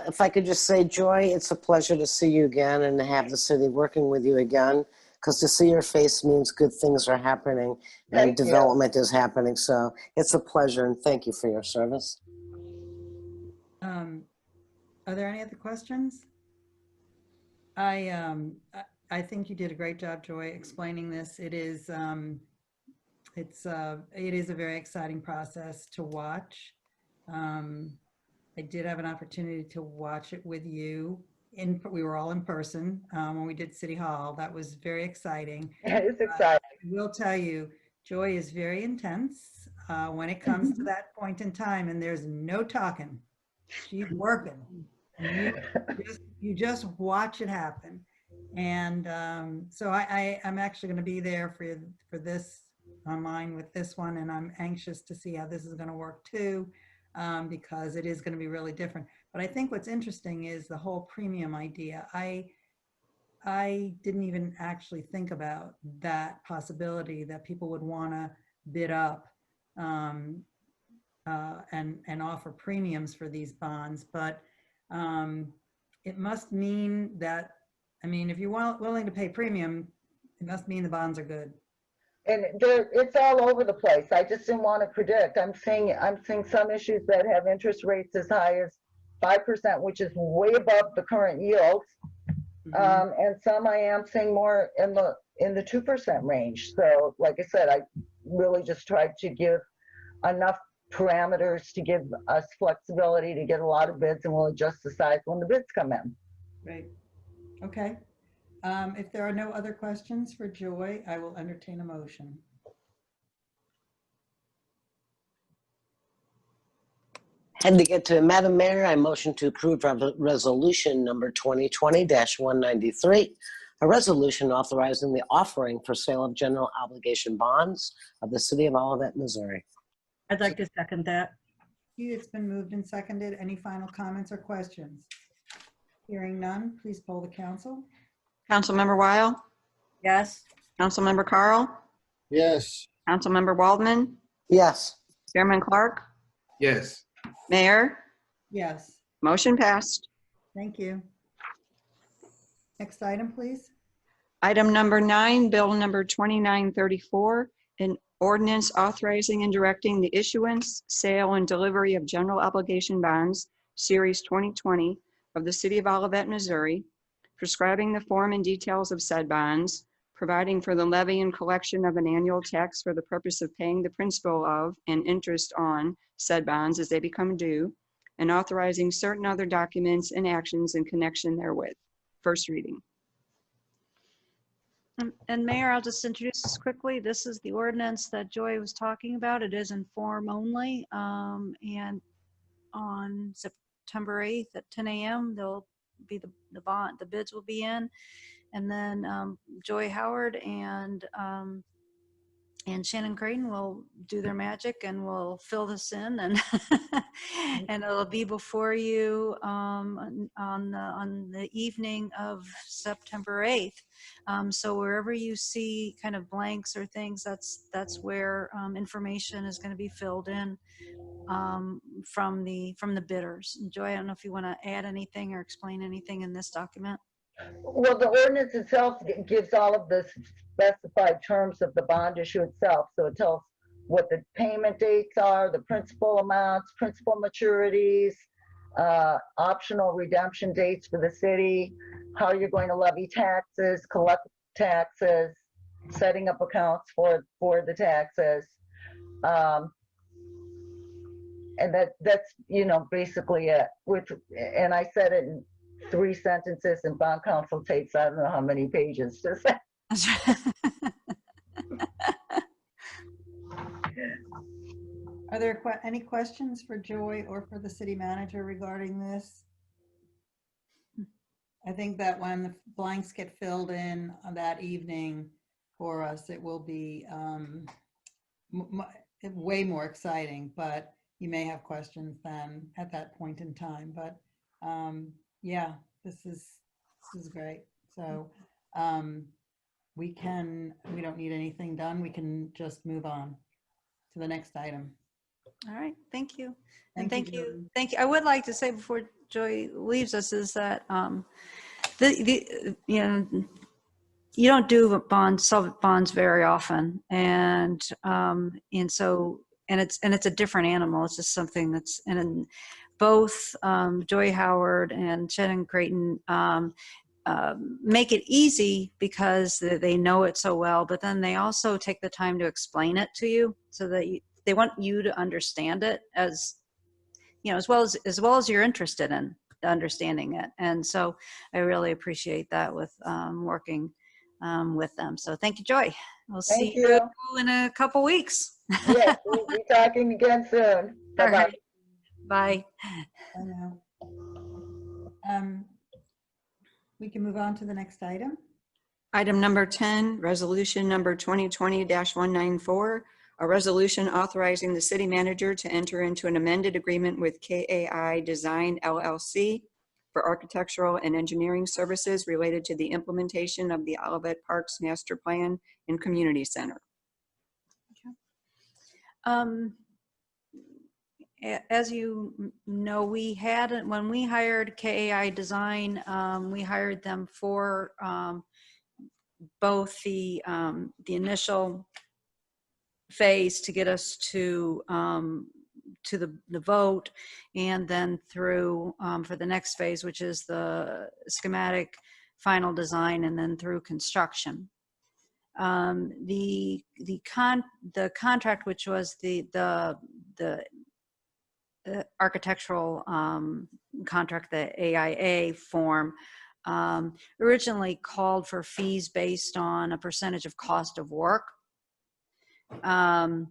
if I could just say, Joy, it's a pleasure to see you again and to have the city working with you again, because to see your face means good things are happening and Thank you. development is happening. So it's a pleasure, and thank you for your service. Are there any other questions? I think you did a great job, Joy, explaining this. It is a very exciting process to watch. I did have an opportunity to watch it with you. We were all in person when we did City Hall. That was very exciting. It's exciting. I will tell you, Joy is very intense when it comes to that point in time, and there's no talking. She's working. And you just watch it happen. And so I'm actually going to be there for this online with this one, and I'm anxious to see how this is going to work too, because it is going to be really different. But I think what's interesting is the whole premium idea. I didn't even actually think about that possibility that people would want to bid up and offer premiums for these bonds. But it must mean that, I mean, if you're willing to pay premium, it must mean the bonds are good. And it's all over the place. I just didn't want to predict. I'm seeing some issues that have interest rates as high as 5%, which is way above the current yields. And some I am seeing more in the 2% range. So like I said, I really just tried to give enough parameters to give us flexibility to get a lot of bids, and we'll adjust the size when the bids come in. Right. Okay. If there are no other questions for Joy, I will entertain a motion. Had to get to Madam Mayor, I motion to approve resolution number 2020-193, a resolution authorizing the offering for sale of general obligation bonds of the city of Olivet, Missouri. I'd like to second that. It's been moved and seconded. Any final comments or questions? Hearing none, please poll the council. Councilmember Weil, Yes. Councilmember Carl, Yes. Councilmember Waldman, Yes. Chairman Clark, Yes. Mayor, Yes, motion passed. thank you. Next item, please. Item number 9, Bill number 2934, an ordinance authorizing and directing the issuance, sale, and delivery of general obligation bonds, Series 2020 of the City of Olivet, Missouri, prescribing the form and details of said bonds, providing for the levy and collection of an annual tax for the purpose of paying the principal of and interest on said bonds as they become due, and authorizing certain other documents and actions in connection therewith. First reading. And Mayor, I'll just introduce this quickly. This is the ordinance that Joy was talking about. It is in form only. And on September 8th at 10 a.m., there'll be the bond, the bids will be in. And then Joy Howard and Shannon Creighton will do their magic and will fill this in, and and it'll be before you on the evening of September 8th. So wherever you see kind of blanks or things, that's where information is going to be filled in from the bidders. Joy, I don't know if you want to add anything or explain anything in this document. Well, the ordinance itself gives all of the specified terms of the bond issue itself. So it tells what the payment dates are, the principal amounts, principal maturities, optional redemption dates for the city, how you're going to levy taxes, collect taxes, setting up accounts for the taxes. And that's, you know, basically it. And I said it in 3 sentences, and bond counsel takes, I don't know how many pages to say. Are there any questions for Joy or for the city manager regarding this? I think that when the blanks get filled in on that evening for us, it will be way more exciting, but you may have questions then at that point in time. But yeah, this is great. So we don't need anything done. We can just move on to the next item. All right, thank you. Thank And you, thank you. I would like to say before Joy leaves us is that you know, you don't do sell bonds very often, and so it's a different animal. It's just something that's, and both Joy Howard and Shannon Creighton make it easy because they know it so well, but then they also take the time to explain it to you so that they want you to understand it as, you know, as well as you're interested in understanding it. And so I really appreciate that with working with them. So thank you, Joy. We'll see you in a couple weeks. Yes, we'll be talking again soon. Bye-bye. All right. Bye. I know. We can move on to the next item. Item number 10, resolution number 2020-194, a resolution authorizing the city manager to enter into an amended agreement with KAI Design LLC for architectural and engineering services related to the implementation of the Olivet Parks Master Plan and Community Center. As you know, when we hired KAI Design, we hired them for both the initial phase to get us to the vote, and then through for the next phase, which is the schematic final design, and then through construction. The contract, which was the architectural contract, the AIA form, originally called for fees based on a percentage of cost of work. And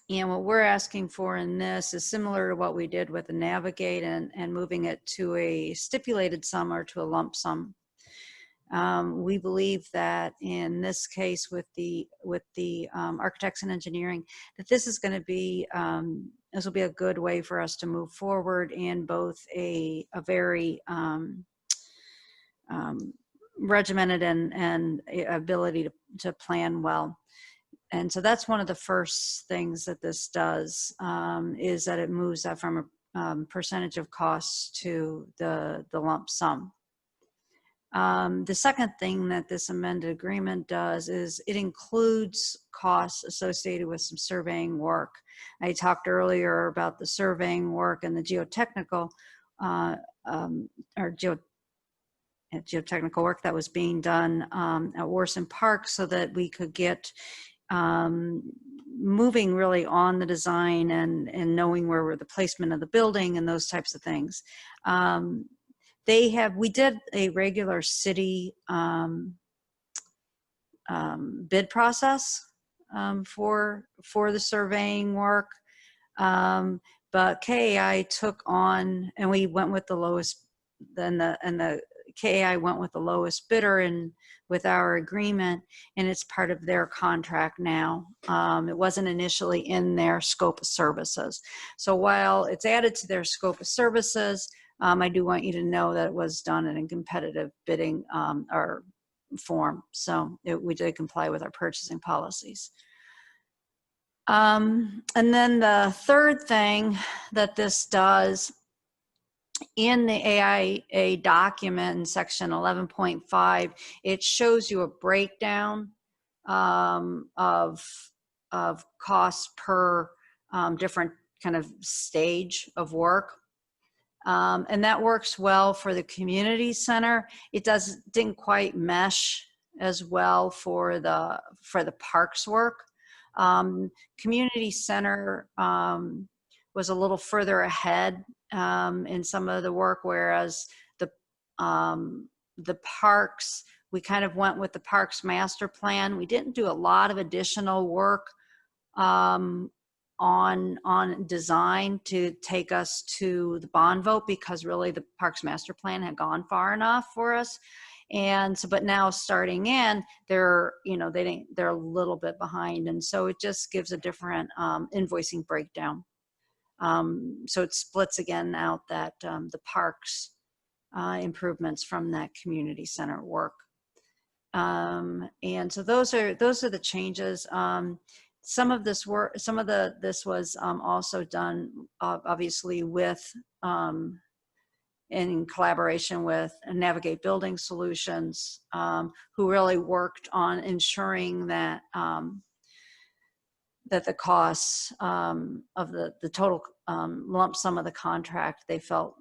what we're asking for in this is similar to what we did with the Navigate and moving it to a stipulated sum or to a lump sum. We believe that in this case with the architects and engineering, that this is going to be, this will be a good way for us to move forward in both a very regimented and ability to plan well. And so that's one of the first things that this does, is that it moves that from a percentage of costs to the lump sum. The second thing that this amended agreement does is it includes costs associated with some surveying work. I talked earlier about the surveying work and the geotechnical geotechnical work that was being done at Warson Park, so that we could get moving really on the design and knowing where were the placement of the building and those types of things. We did a regular city bid process for the surveying work, but KAI took on, and we went with the lowest, and the KAI went with the lowest bidder and with our agreement, and it's part of their contract now. It wasn't initially in their scope of services. So while it's added to their scope of services, I do want you to know that it was done in a competitive bidding or form. So we did comply with our purchasing policies. And then the third thing that this does, in the AIA document in section 11.5, it shows you a breakdown of costs per different kind of stage of work. And that works well for the community center. It didn't quite mesh as well for the parks work. Community center was a little further ahead in some of the work, whereas the parks, we kind of went with the parks master plan. We didn't do a lot of additional work on design to take us to the bond vote, because really the parks master plan had gone far enough for us. And so, but now starting in, they're a little bit behind, and so it just gives a different invoicing breakdown. So it splits again out that the parks improvements from that community center work. And so those are the changes. Some of this work, this was also done obviously with in collaboration with Navigate Building Solutions, who really worked on ensuring that that the costs of the total lump sum of the contract, they felt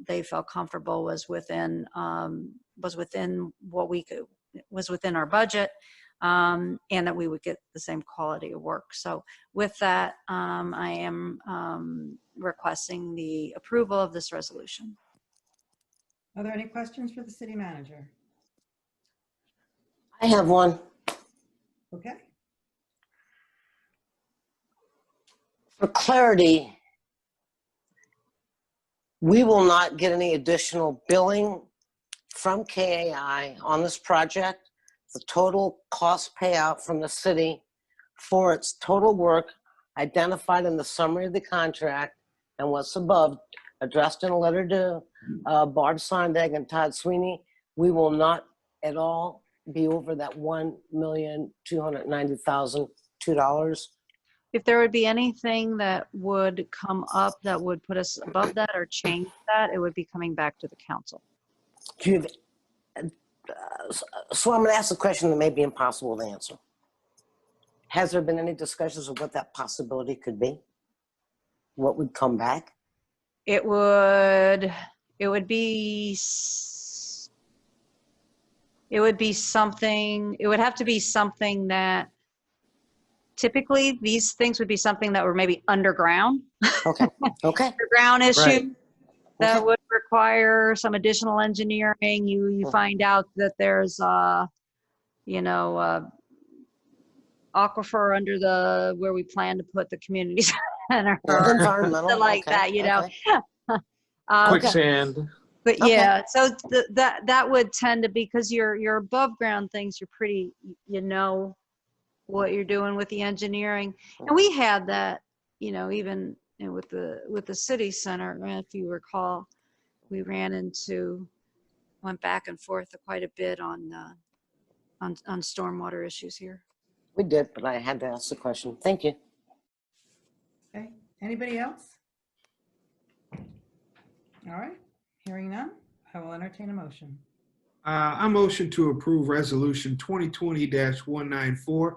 comfortable was within our budget, and that we would get the same quality of work. So with that, I am requesting the approval of this resolution. Are there any questions for the city manager? I have one. Okay. For clarity, we will not get any additional billing from KAI on this project. The total cost payout from the city for its total work identified in the summary of the contract and what's above, addressed in a letter to Barb Sondag and Todd Sweeney, we will not at all be over that $1,290,002. If there would be anything that would come up that would put us above that or change that, it would be coming back to the council. So I'm going to ask a question that may be impossible to answer. Has there been any discussions of what that possibility could be? What would come back? It would be something, it would have to be something that, typically these things would be something that were maybe underground. Okay. Okay. Underground issue. Right. that Okay. would require some additional engineering. You find out that there's, you know, aquifer under where we plan to put the community center. Yeah, environmental. Something like okay, that, you know. okay. Quicksand. But Okay. yeah, so that would tend to be, because your above ground things, you're pretty, you know what you're doing with the engineering. And we had that, you know, even with the city center, if you recall, we went back and forth quite a bit on stormwater issues here. We did, but I had to ask the question. Thank you. Okay, anybody else? All right, hearing none, I will entertain a motion. I motion to approve Resolution 2020-194,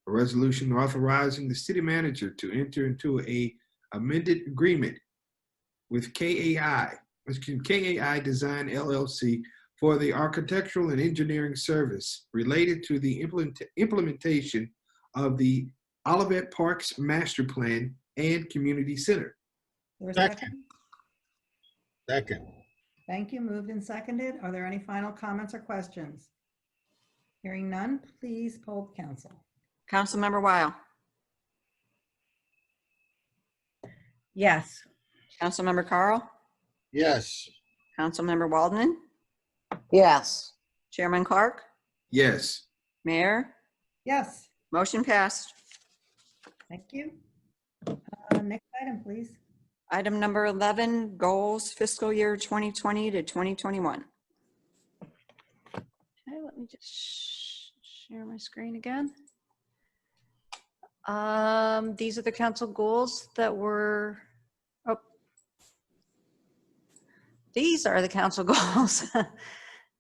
a resolution authorizing the city manager to enter into a amended agreement with KAI Design LLC for the architectural and engineering service related to the implementation of the Olivette Parks Master Plan and Community Center. There a Second. second? Second. Thank you, moved and seconded. Are there any final comments or questions? Hearing none, please poll the council. Councilmember Weil, Yes. Councilmember Carl, Yes. Councilmember Waldman, Yes. Chairman Clark, Yes. Mayor, Yes, motion passed. thank you. Next item, please. Item number 11, goals fiscal year 2020 to 2021. Okay, let me just share my screen again. These are the council goals that were, these are the council goals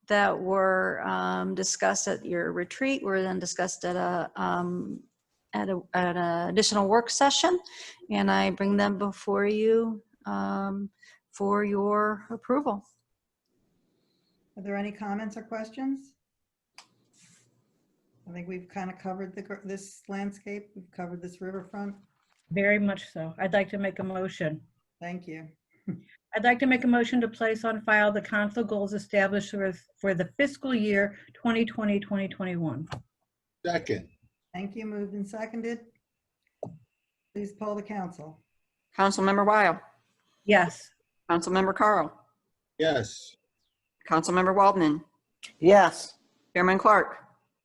that were discussed at your retreat, were then discussed at an additional work session, and I bring them before you for your approval. Are there any comments or questions? I think we've kind of covered this landscape. We've covered this riverfront. Very much so. I'd like to make a motion. Thank you. I'd like to make a motion to place on file the council goals established for the fiscal year 2020-2021. Second. Thank you, moved and seconded. Please poll the council. Councilmember Weil, Yes. Councilmember Carl, Yes. Councilmember Waldman, Yes. Chairman Clark,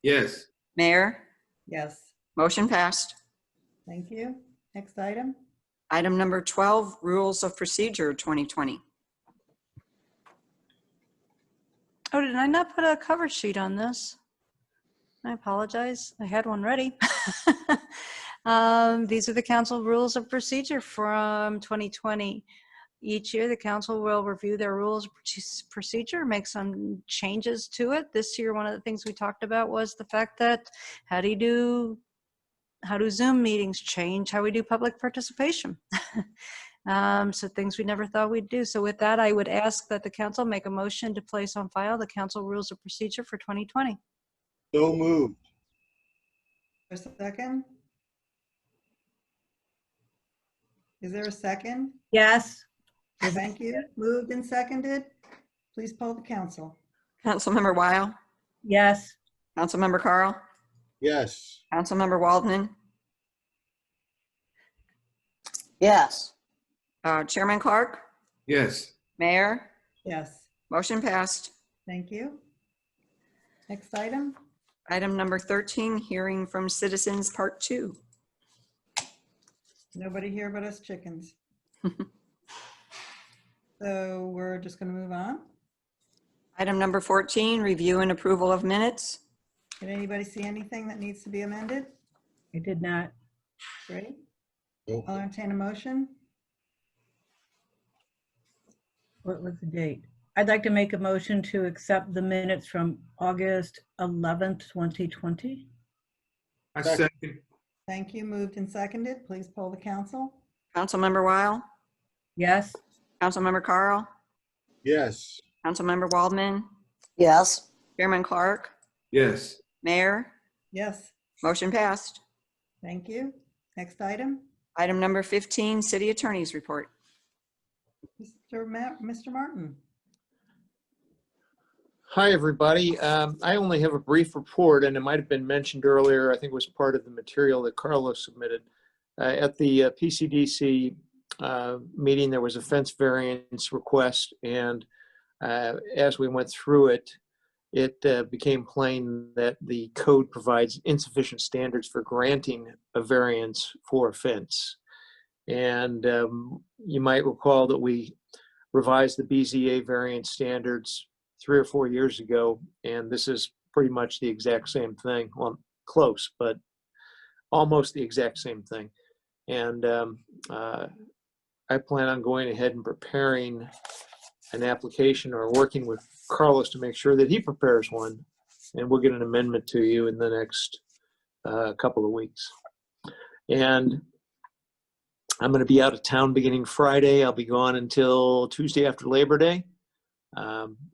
Yes. Mayor, Yes, motion passed. thank you. Next item. Item number 12, rules of procedure 2020. Oh, did I not put a cover sheet on this? I apologize. I had one ready. These are the council rules of procedure from 2020. Each year, the council will review their rules of procedure, make some changes to it. This year, one of the things we talked about was the fact that how do Zoom meetings change how we do public participation? So things we never thought we'd do. So with that, I would ask that the council make a motion to place on file the council rules of procedure for 2020. So moved. There's a second? Is there a second? Yes. Thank you. Moved and seconded. Please poll the council. Councilmember Weil, Yes. Councilmember Carl, Yes. Councilmember Waldman, Yes. Chairman Clark, Yes. Mayor, Yes, motion passed. thank you. Next item. Item number 13, hearing from citizens, part 2. Nobody here but us chickens. So we're just going to move on. Item number 14, review and approval of minutes. Did anybody see anything that needs to be amended? I did not. Great. Nope. I'll entertain a motion. What was the date? I'd like to make a motion to accept the minutes from August 11th, 2020. I second. Thank you. Moved and seconded. Please poll the council. Councilmember Weil, Yes. Councilmember Carl, Yes. Councilmember Waldman, Yes. Chairman Clark, Yes. Mayor, Yes, motion passed. thank you. Next item. Item number 15, city attorney's report. Mr. Martin. Hi, everybody. I only have a brief report, and it might have been mentioned earlier. I think it was part of the material that Carlos submitted. At the PCDC meeting, there was a fence variance request, and as we went through it, it became plain that the code provides insufficient standards for granting a variance for a fence. And you might recall that we revised the BZA variance standards 3 or 4 years ago, and this is pretty much the exact same thing. Well, close, but almost the exact same thing. And I plan on going ahead and preparing an application or working with Carlos to make sure that he prepares one, and we'll get an amendment to you in the next couple of weeks. And I'm going to be out of town beginning Friday. I'll be gone until Tuesday after Labor Day.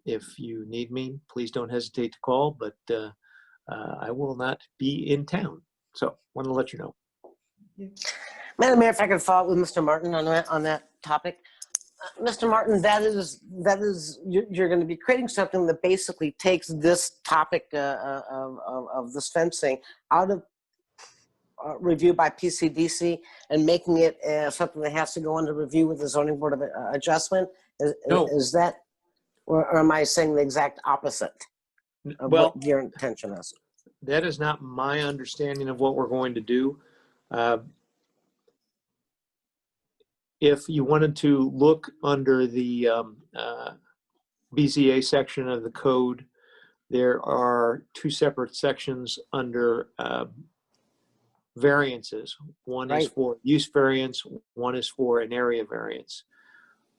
If you need me, please don't hesitate to call, but I will not be in town. So want to let you know. Madam Mayor, if I could follow up with Mr. Martin on that topic. Mr. Martin, that is you're going to be creating something that basically takes this topic of this fencing out of review by PCDC and making it something that has to go under review with the zoning board of adjustment. No. Is that, or am I saying the exact opposite of Well, what your intention is? that is not my understanding of what we're going to do. If you wanted to look under the BZA section of the code, there are 2 separate sections under variances. One is for use variance, one is for an area variance.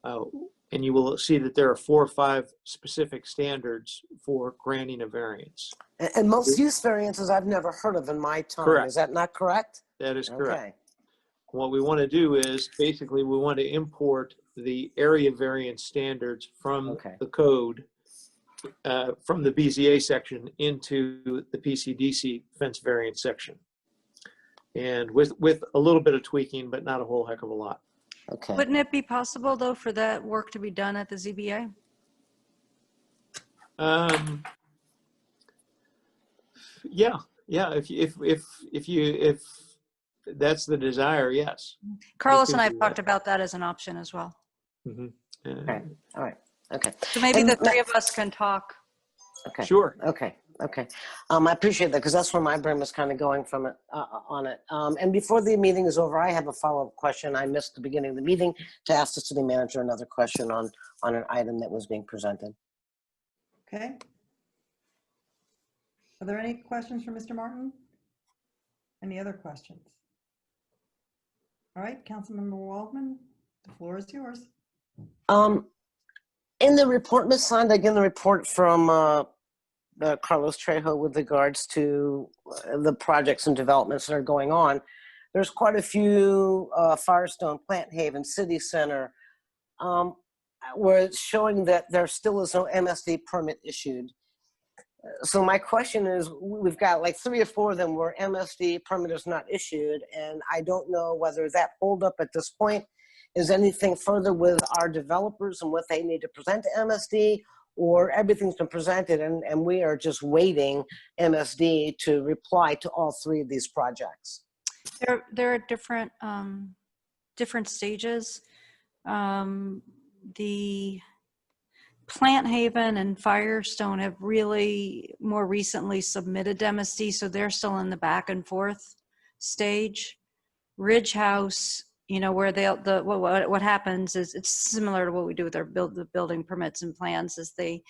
And you will see that there are 4 or 5 specific standards for granting a variance. And most use variances I've never heard of in my time. Correct. Is that not correct? That is correct. Okay. What we want to do is basically we want to import the area variance standards from the code, from the BZA section into the PCDC fence variance section. And with a little bit of tweaking, but not a whole heck of a lot. Okay. Wouldn't it be possible though for that work to be done at the ZBA? Yeah. If that's the desire, yes. Carlos and I have talked about that as an option as well. Mm-hmm. Okay. All right. Okay. So maybe And the 3 of us can talk. Okay. Sure. Okay. Okay. I appreciate that because that's where my brain was kind of going from it on it. And before the meeting is over, I have a follow-up question. I missed the beginning of the meeting to ask the city manager another question on an item that was being presented. Okay. Are there any questions for Mr. Martin? Any other questions? All right, Councilmember Waldman, the floor is yours. In the report, Ms. Sand, again, the report from Carlos Trejo with regards to the projects and developments that are going on, there's quite a few, Firestone, Plant Haven, City Center, where it's showing that there still is no MSD permit issued. So my question is, we've got like 3 or 4 of them where MSD permit is not issued, and I don't know whether that holdup at this point is anything further with our developers and what they need to present to MSD, or everything's been presented and we are just waiting MSD to reply to all 3 of these projects. There are different different stages. The Plant Haven and Firestone have really more recently submitted to MSD, so they're still in the back and forth stage. Ridge House, you know, where what happens is it's similar to what we do with our building permits and plans. Is the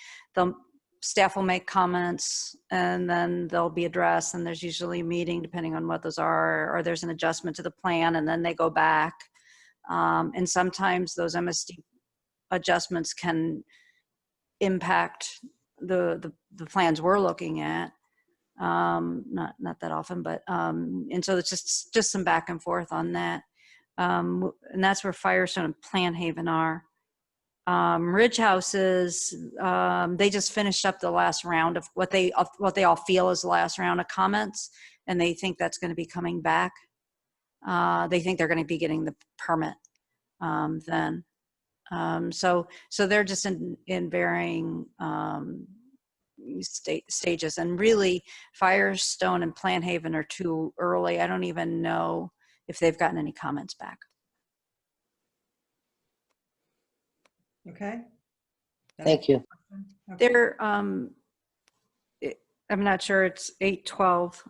staff will make comments and then they'll be addressed, and there's usually a meeting depending on what those are, or there's an adjustment to the plan, and then they go back. And sometimes those MSD adjustments can impact the plans we're looking at. Not that often, but and so it's just some back and forth on that. And that's where Firestone and Plant Haven are. Ridge Houses, they just finished up the last round of what they all feel is the last round of comments, and they think that's going to be coming back. They think they're going to be getting the permit then. So they're just in varying stages. And really, Firestone and Plant Haven are too early. I don't even know if they've gotten any comments back. Okay. Thank you. Okay. They're, I'm not sure, it's 8:12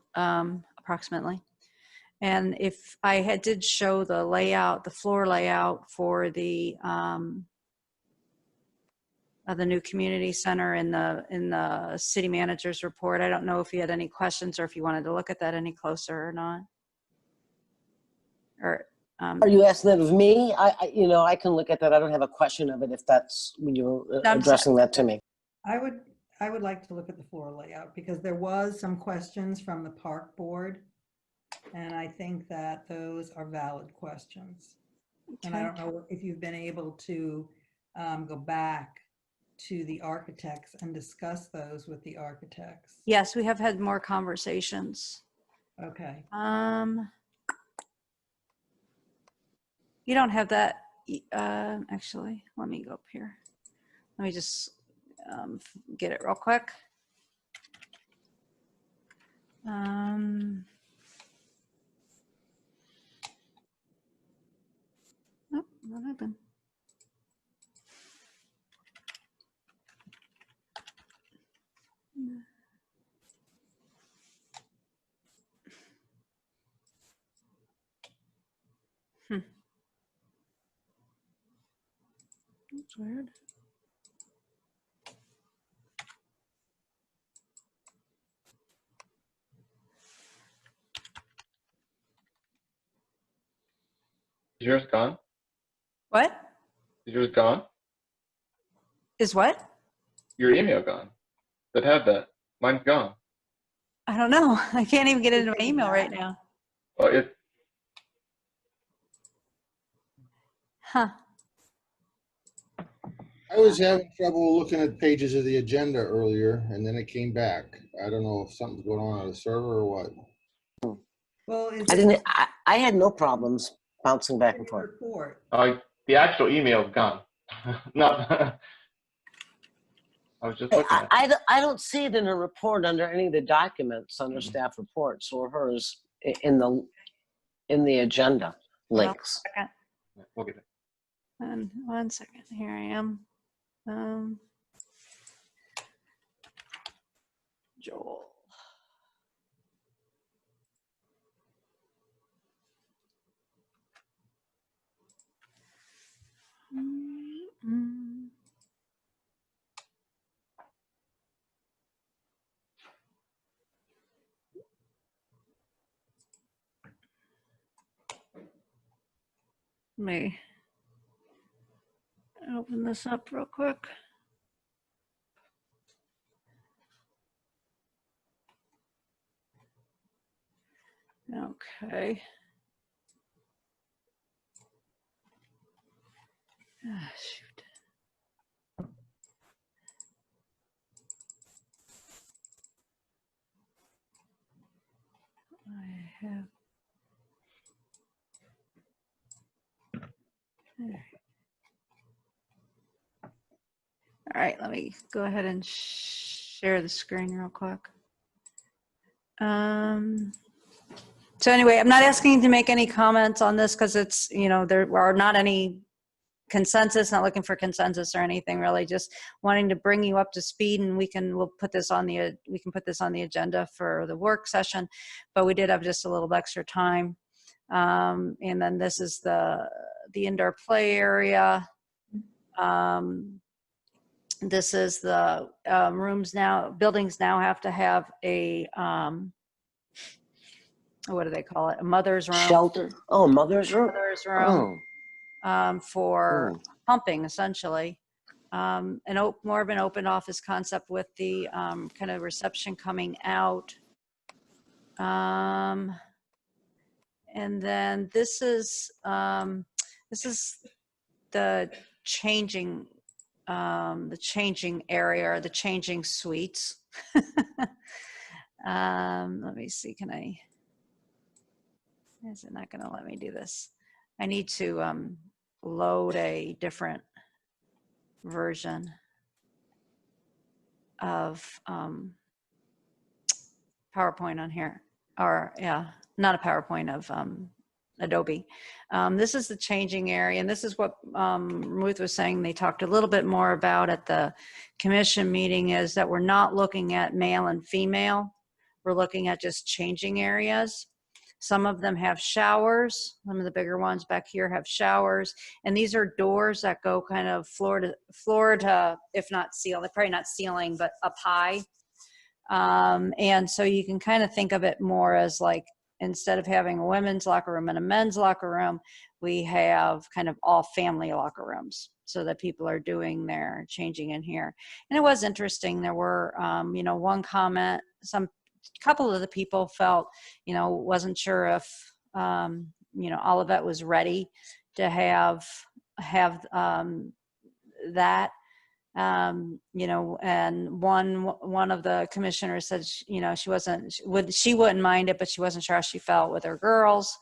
approximately. And if I did show the layout, the floor layout for the new community center in the city manager's report. I don't know if you had any questions or if you wanted to look at that any closer or not. Or Are you asking that of me? I can look at that. I don't have a question of it if that's when you're addressing that to me. I would like to look at the floor layout because there was some questions from the park board. And I think that those are valid questions. And I don't know if you've been able to go back to the architects and discuss those with the architects. Yes, we have had more conversations. Okay. You don't have that, actually, let me go up here. Let me just get it real quick. Oh, what happened? That's weird. Is yours gone? What? Is yours gone? Is what? Your email gone? That had that. Mine's gone. I don't know. I can't even get into my email right now. Well, it, Huh. I was having trouble looking at pages of the agenda earlier, and then it came back. I don't know if something's going on the server or what. Well, is I it didn't. I had no problems bouncing back and the forth. report? the actual email is gone. Not. I was just looking at it. I don't see it in a report under any of the documents under staff reports or hers in the agenda links. Second. We'll get it. And 1 second. Here I am. Joel. Let me open this up real quick. Okay. Ah, shoot. I have. There. All right, let me go ahead and share the screen real quick. So anyway, I'm not asking you to make any comments on this because it's, there are not any consensus, not looking for consensus or anything, really just wanting to bring you up to speed, and we can put this on the agenda for the work session, but we did have just a little extra time. And then this is the indoor play area. This is the buildings now have to have a, what do they call it? A mother's room. Shelter. Oh, mother's room. Mother's room. Oh. For pumping, essentially. More of an open office concept with the kind of reception coming out. And then this is the changing area, or the changing suites. Let me see, is it not gonna let me do this? I need to load a different version of PowerPoint on here, or yeah, not a PowerPoint, of Adobe. This is the changing area, and this is what Ruth was saying they talked a little bit more about at the commission meeting, is that we're not looking at male and female. We're looking at just changing areas. Some of them have showers. Some of the bigger ones back here have showers. And these are doors that go kind of floor to, if not ceiling, probably not ceiling, but up high. And so you can kind of think of it more as like, instead of having a women's locker room and a men's locker room, we have kind of all family locker rooms, so that people are doing their changing in here. And it was interesting. There were, one comment, couple of the people felt, wasn't sure if, Olivette was ready to have that. And one of the commissioners said, she wouldn't mind it, but she wasn't sure how she felt with her girls.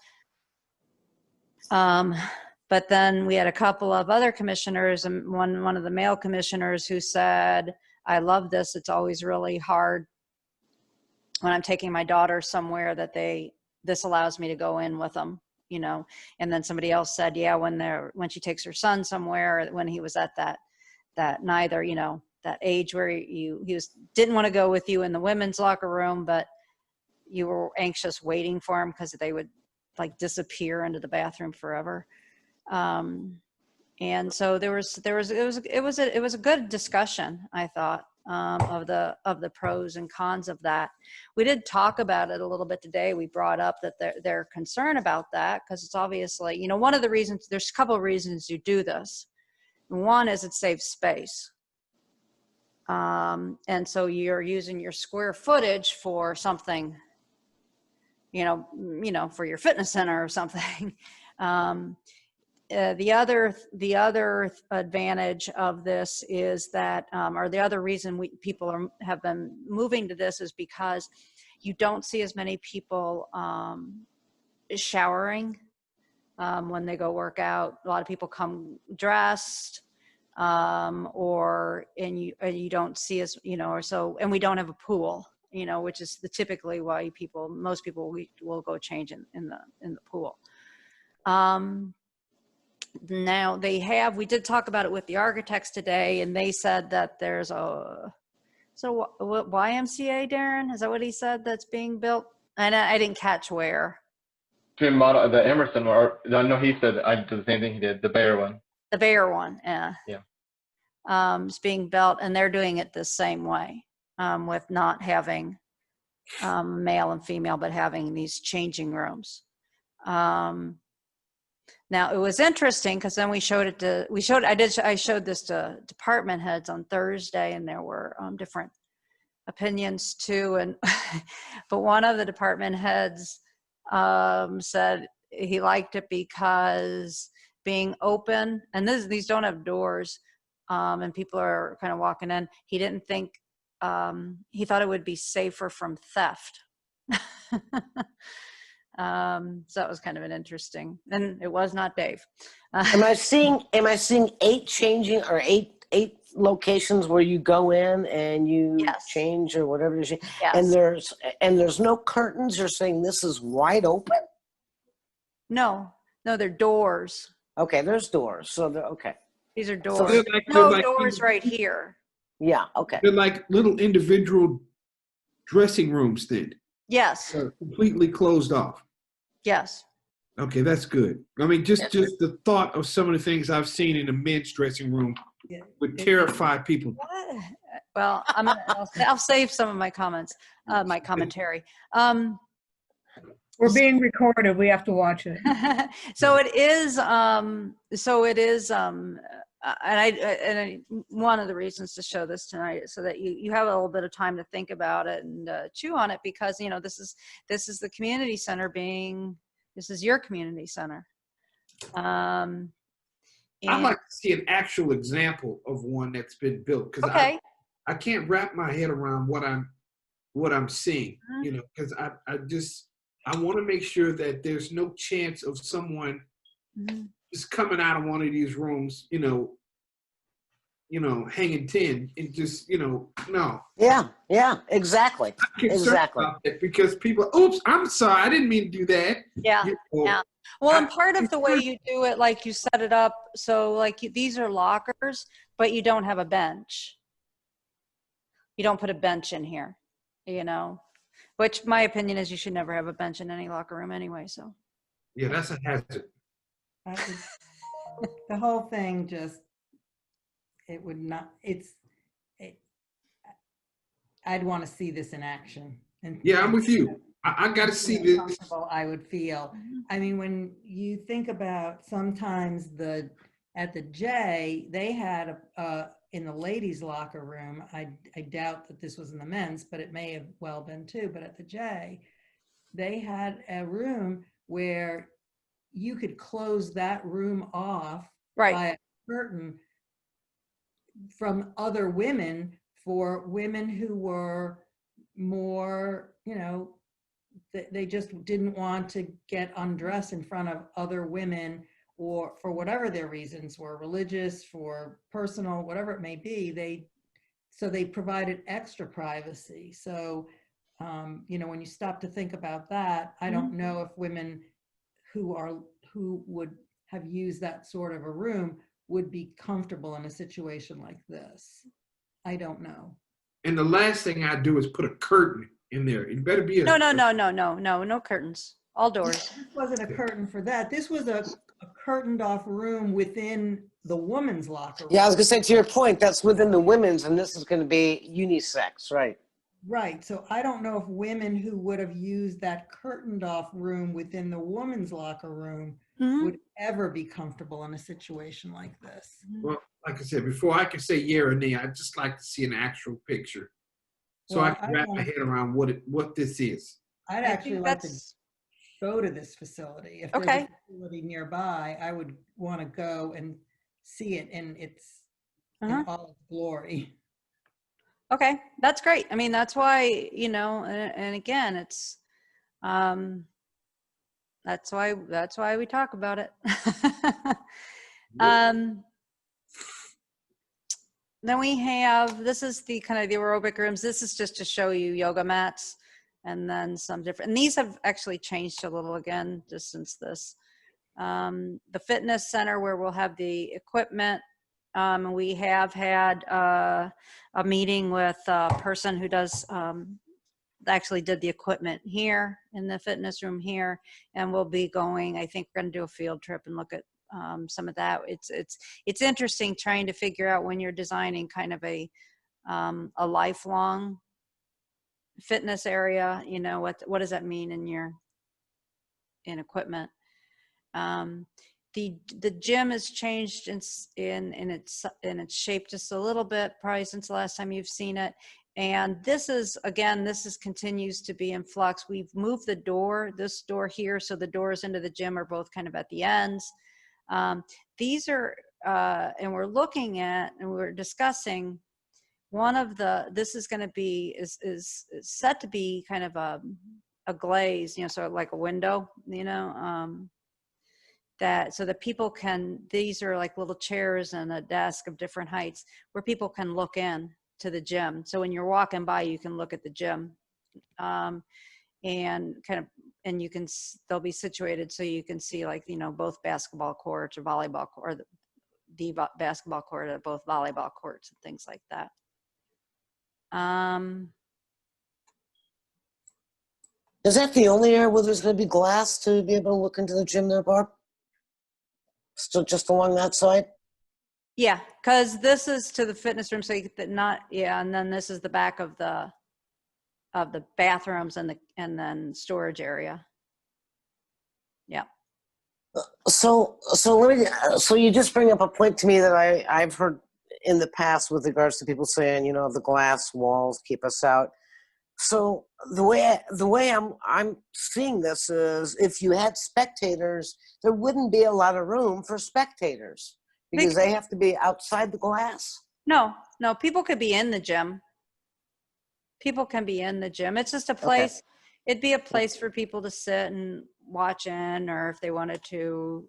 But then we had a couple of other commissioners, and one of the male commissioners, who said, I love this. It's always really hard when I'm taking my daughter somewhere that this allows me to go in with them, and then somebody else said, yeah, when she takes her son somewhere, when he was at that neither, that age where didn't want to go with you in the women's locker room, but you were anxious waiting for him because they would like disappear into the bathroom forever. And so it was a good discussion, I thought, of the pros and cons of that. We did talk about it a little bit today. We brought up that they're concerned about that, because it's obviously, one of the reasons, there's a couple of reasons you do this. One is it saves space. And so you're using your square footage for something, for your fitness center or something. The other advantage of this is that, or the other reason people have been moving to this, is because you don't see as many people showering when they go work out. A lot of people come dressed, and you don't see as, or so, and we don't have a pool, which is typically why most people will go change in the pool. Now we did talk about it with the architects today, and they said that there's what YMCA, Darren, is that what he said, that's being built? And I didn't catch where. Model, the Emerson, or no, he said I did the same thing he did, the Bayer one. The Bayer one, yeah. Yeah. It's being built, and they're doing it the same way, with not having male and female, but having these changing rooms. Now it was interesting, because then I showed this to department heads on Thursday, and there were different opinions too. And but one of the department heads said he liked it because being open, and these don't have doors, and people are kind of walking in. He didn't think, he thought it would be safer from theft. So it was kind of an interesting, and it was not Dave. Am I seeing 8 changing, or eight locations where you go in and you Yes. change, or whatever it is? Yes. And there's no curtains. You're saying this is wide open? No, they're doors. Okay, there's doors. So okay. These are So doors. they're like Doors right here. Yeah. Okay. They're like little individual dressing rooms then. Yes. Completely closed off. Yes. Okay, that's good. I mean, just Yes. the thought of some of the things I've seen in the men's dressing room Yeah. would terrify people. What? Well, I'll save some of my comments, my commentary. We're being recorded. We have to watch it. So it is, and one of the reasons to show this tonight is so that you have a little bit of time to think about it and chew on it, because this is the community center this is your community center. I'd like to see an actual example of one that's been built, because Okay. I can't wrap my head around what I'm seeing, because I want to make sure that there's no chance of someone just coming out of one of these rooms, hanging 10 and just, no. Yeah, exactly. I'm concerned Exactly. about that because people, oops, I'm sorry, I didn't mean to do that. Yeah, You know, yeah. Well, and I- part of the way you do it, like you set it up, so like these are lockers, but you don't have a bench. You don't put a bench in here, which my opinion is you should never have a bench in any locker room anyway, so. Yeah, that's a hazard. The whole thing just, it would not, I'd want to see this in action. Yeah, I'm with you. I got to see this. Comfortable I would feel. I mean, when you think about sometimes at the J, they had in the ladies' locker room, I doubt that this was in the men's, but it may have well been too, but at the J, they had a room where you could close that room off Right. by a curtain from other women for women who were more, they just didn't want to get undressed in front of other women, or for whatever their reasons were, religious, for personal, whatever it may be. So they provided extra privacy. So, when you stop to think about that, I don't know if women who would have used that sort of a room would be comfortable in a situation like this. I don't know. And the last thing I do is put a curtain in there. It better be No curtains, all doors. This wasn't a curtain for that. This was a curtained off room within the woman's locker room. Yeah, I was gonna say, to your point, that's within the women's, and this is gonna be unisex, right? Right. So I don't know if women who would have used that curtained off room within the woman's locker room would ever be comfortable in a situation like this. Well, like I said, before I can say yeah or nay, I'd just like to see an actual picture. So Well, I can wrap my head around what this is. I'd actually like to go to this facility. If there's a facility nearby, I would want to go and see it in its in all its glory. Okay, that's great. I mean, that's why, and again, it's, that's why we talk about it. Then we have, this is the kind of the aerobic rooms. This is just to show you yoga mats, and then some different, and these have actually changed a little again, just since this. The fitness center where we'll have the equipment. We have had a meeting with a person who does, actually did the equipment here in the fitness room here, and we'll be going, I think we're going to do a field trip and look at some of that. It's interesting trying to figure out when you're designing kind of a lifelong fitness area, what does that mean in equipment? The gym has changed in its shape just a little bit, probably since the last time you've seen it. And this continues to be in flux. We've moved this door here, so the doors into the gym are both kind of at the ends. These are, and we're looking at, and we're discussing, this is going to be, is set to be kind of a glaze, sort of like a window, so that people can, these are like little chairs and a desk of different heights where people can look in to the gym. So when you're walking by, you can look at the gym, and they'll be situated so you can see, like, both basketball courts or volleyball court, or the basketball court, or both volleyball courts and things like that. Is that the only area where there's going to be glass to be able to look into the gym there, Barb? Still just along that side? Yeah, because this is to the fitness room, so you get and then this is the back of the bathrooms and then storage area. Yeah. So you just bring up a point to me that I've heard in the past with regards to people saying, the glass walls keep us out. So the way I'm seeing this is, if you had spectators, there wouldn't be a lot of room for spectators because they have to be outside the glass. No, people could be in the gym. People can be in the gym. It's just a place. Okay. It'd be a place for people to sit and watch in, or if they wanted to,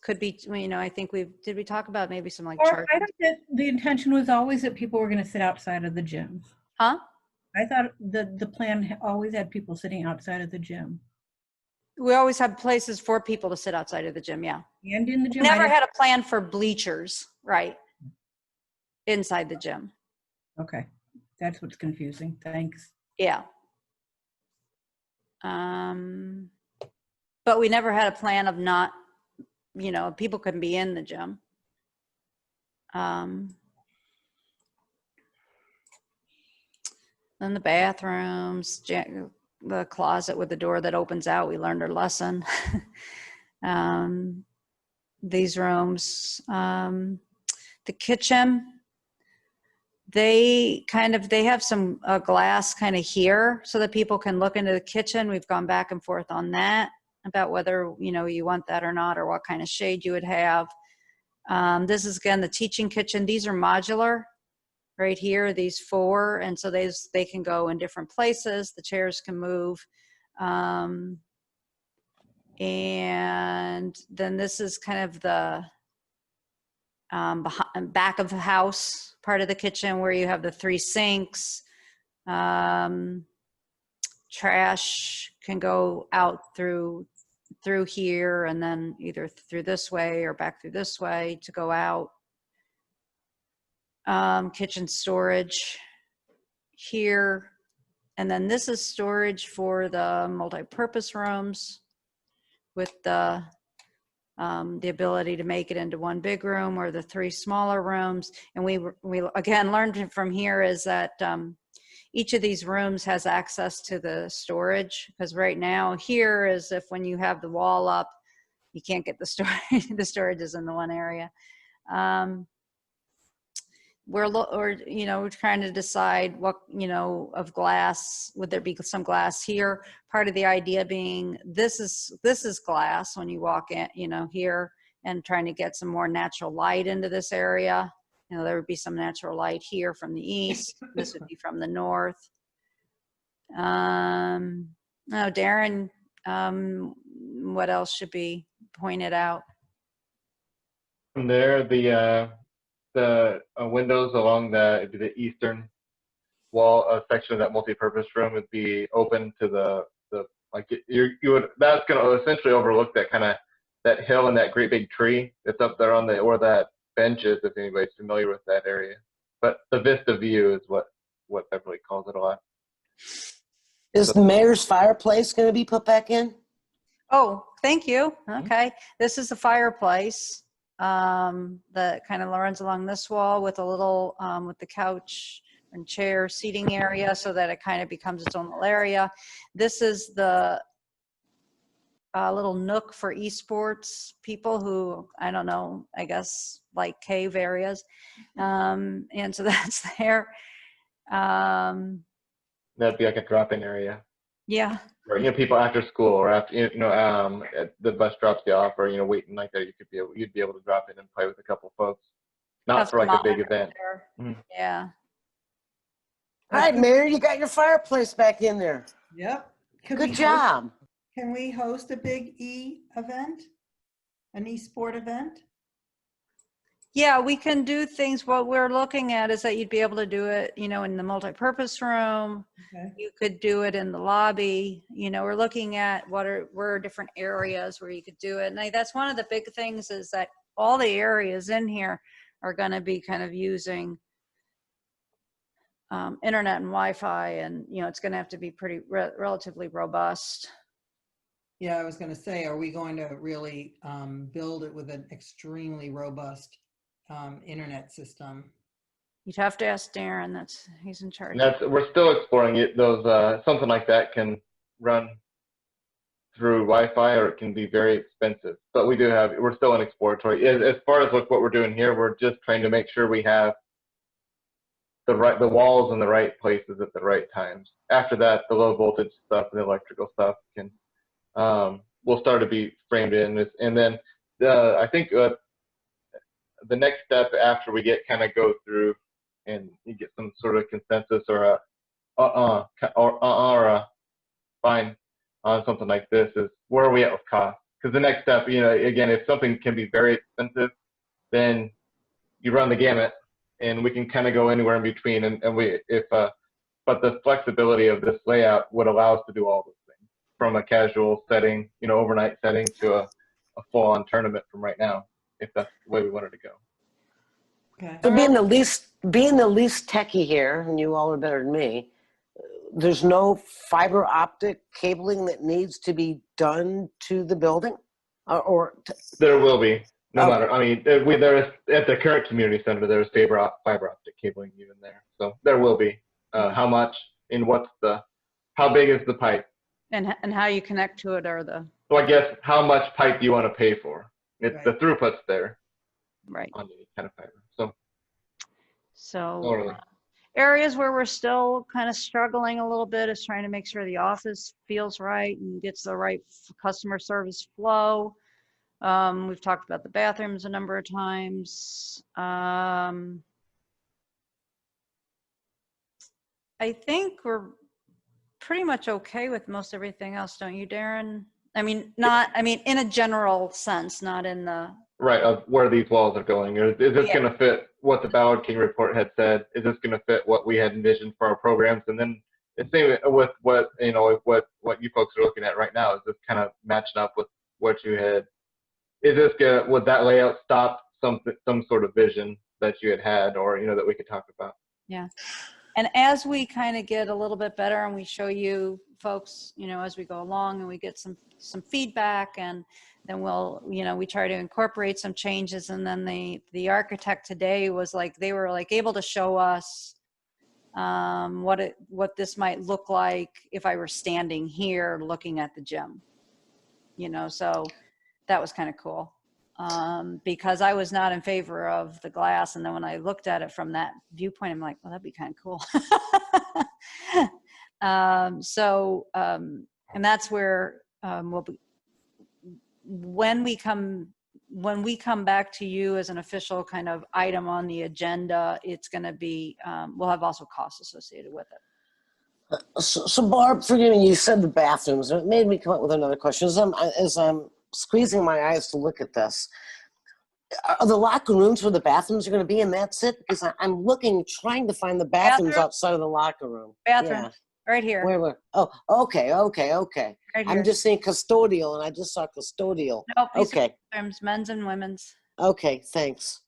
could be, you know, I think did we talk about maybe some like Or chart? I thought that the intention was always that people were going to sit outside of the gyms. Huh? I thought the plan always had people sitting outside of the gym. We always have places for people to sit outside of the gym, yeah. And in the gym. Never had a plan for bleachers, right? Inside the gym. Okay, that's what's confusing. Thanks. Yeah. But we never had a plan of not, you know, people couldn't be in the gym. Then the bathrooms, the closet with the door that opens out, we learned our lesson. These rooms, the kitchen, they have some glass kind of here so that people can look into the kitchen. We've gone back and forth on that about whether, you know, you want that or not, or what kind of shade you would have. This is again the teaching kitchen. These are modular right here, these 4, and so they can go in different places. The chairs can move. And then this is kind of the back of the house part of the kitchen where you have the 3 sinks. Trash can go out through here and then either through this way or back through this way to go out. Kitchen storage here. And then this is storage for the multi-purpose rooms with the ability to make it into 1 big room or the 3 smaller rooms. And we again learned from here is that each of these rooms has access to the storage, because right now here is if when you have the wall up, you can't get the storage. The storage is in the one area. We're trying to decide what, you know, of glass, would there be some glass here? Part of the idea being this is glass when you walk in, you know, here, and trying to get some more natural light into this area. You know, there would be some natural light here from the east. This would be from the north. No, Darren, what else should be pointed out? From there, the windows along the eastern wall section of that multi-purpose room would be open to the like that's going to essentially overlook that kind of that hill and that great big tree that's up there on or that bench is, if anybody's familiar with that area. But the vista view is what Beverly calls it a lot. Is the mayor's fireplace going to be put back in? Oh, thank you. Okay. This is the fireplace that kind of runs along this wall with a little, with the couch and chair seating area so that it kind of becomes its own little area. This is the little nook for esports people who, I don't know, I guess like cave areas. And so that's there. That'd be like a drop-in area. Yeah. Or, you know, people after school or after, you know, the bus drops you off or, you know, waiting like that, you'd be able to drop in and play with a couple folks. Not Have for like some a big monitors event. there. Mhm. Yeah. All right, Mayor, you got your fireplace back in there. Yep. Good job. Can we host a big event? An e-sport event? Yeah, we can do things. What we're looking at is that you'd be able to do it, you know, in the multi-purpose room. Okay. You could do it in the lobby. You know, we're looking at where are different areas where you could do it. And that's one of the big things is that all the areas in here are going to be kind of using internet and Wi-Fi, and, you know, it's going to have to be pretty relatively robust. Yeah, I was going to say, are we going to really build it with an extremely robust internet system? You'd have to ask Darren. He's in charge. And we're still exploring it. Those something like that can run through Wi-Fi, or it can be very expensive. But we're still in exploratory. As far as what we're doing here, we're just trying to make sure we have the walls in the right places at the right times. After that, the low voltage stuff and the electrical stuff will start to be framed in. And then I think the next step after we go through and you get some sort of consensus or a fine on something like this is where are we at with cost? because the next step, you know, again, if something can be very expensive, then you run the gamut, and we can kind of go anywhere in between. But the flexibility of this layout would allow us to do all those things, from a casual setting, you know, overnight setting, to a full-on tournament from right now, if that's the way we wanted to go. Okay. So being the least techie here, and you all are better than me, there's no fiber optic cabling that needs to be done to the building, There will be, no Okay. matter. I mean, there's at the current community center, there's fiber optic cabling even there, so there will be. How much and how big is the pipe? And how you connect to it, or the, So I guess how much pipe do you want to pay for? It's Right. the throughput's there right. on any kind of fiber. So So totally. areas where we're still kind of struggling a little bit is trying to make sure the office feels right and gets the right customer service flow. We've talked about the bathrooms a number of times. I think we're pretty much okay with most everything else, don't you, Darren? I mean, in a general sense, not in the. Right, of where these walls are going. Is this Yeah. going to fit what the Ballard King report had said? Is this going to fit what we had envisioned for our programs? And then the same with what, you know, what you folks are looking at right now. Is this kind of matching up with what you had? Would that layout stop some sort of vision that you had, or, you know, that we could talk about? Yeah. And as we kind of get a little bit better and we show you folks, you know, as we go along and we get some feedback, and then we'll, you know, we try to incorporate some changes. And then the architect today was like, they were like able to show us what this might look like if I were standing here looking at the gym, you know, so that was kind of cool. Because I was not in favor of the glass. And then when I looked at it from that viewpoint, I'm like, well, that'd be kind of cool. And that's where when we come back to you as an official kind of item on the agenda, it's going to be, we'll have also costs associated with it. So Barb, forgive me, you said the bathrooms. It made me come up with another question. As I'm squeezing my eyes to look at this, are the locker rooms where the bathrooms are going to be, and that's it? Because I'm trying to find the bathrooms outside of the locker room. Bathroom, right here. Where? Oh, okay. Right I'm here. just saying custodial, and I just saw custodial. Nope, these are Okay. bathrooms, men's and women's. Okay, thanks.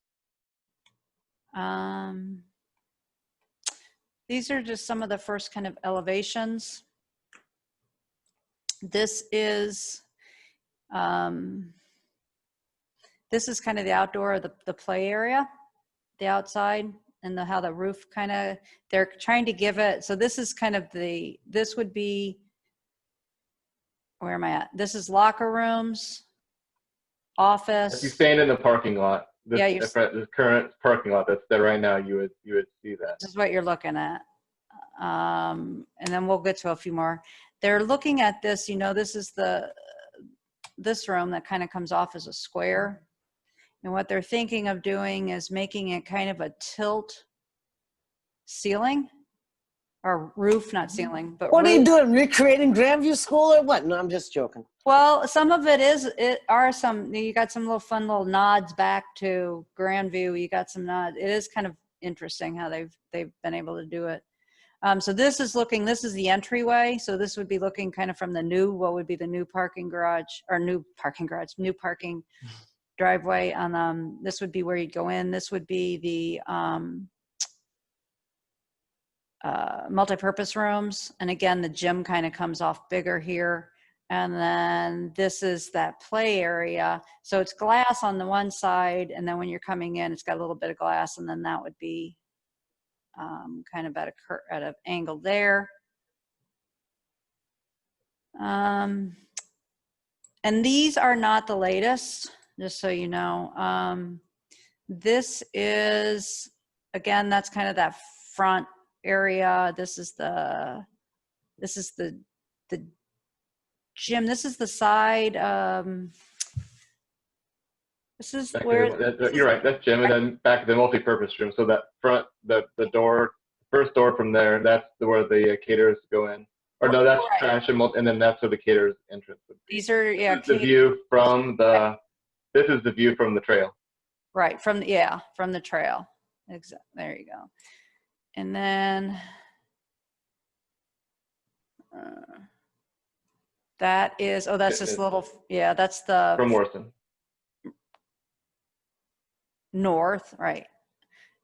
These are just some of the first kind of elevations. This is kind of the outdoor, the play area, the outside, and how the roof kind of, they're trying to give it. So this is kind of this would be, where am I at? This is locker rooms, office. If you stand in the parking lot, this current parking lot that's there right now, you would see that. This is what you're looking at. And then we'll get to a few more. They're looking at this, you know, this is this room that kind of comes off as a square. And what they're thinking of doing is making it kind of a tilt ceiling or roof, not ceiling, but What roof. are you doing? Recreating Grandview School or what? No, I'm just joking. Well, some of it you got some little fun nods back to Grandview. You got some nods. It is kind of interesting how they've been able to do it. So this is the entryway. So this would be looking kind of from what would be the new parking driveway. This would be where you'd go in. This would be the multi-purpose rooms. And again, the gym kind of comes off bigger here. And then this is that play area. So it's glass on the one side. And then when you're coming in, it's got a little bit of glass. And then that would be kind of at an angle there. And these are not the latest, just so you know. This is, again, that's kind of that front area. This is the gym. This is the side. This is where You're right. That's gym, and then back to the multi-purpose room. So that front, the door, first door from there, that's where the caterers go in. Or no, that's Right. trash and then that's where the caterer's entrance would be. These are, yeah, This is the view from this is the view from the trail. right, from the trail. There you go. And then that is, that's this little, that's the From Morrison. north, right.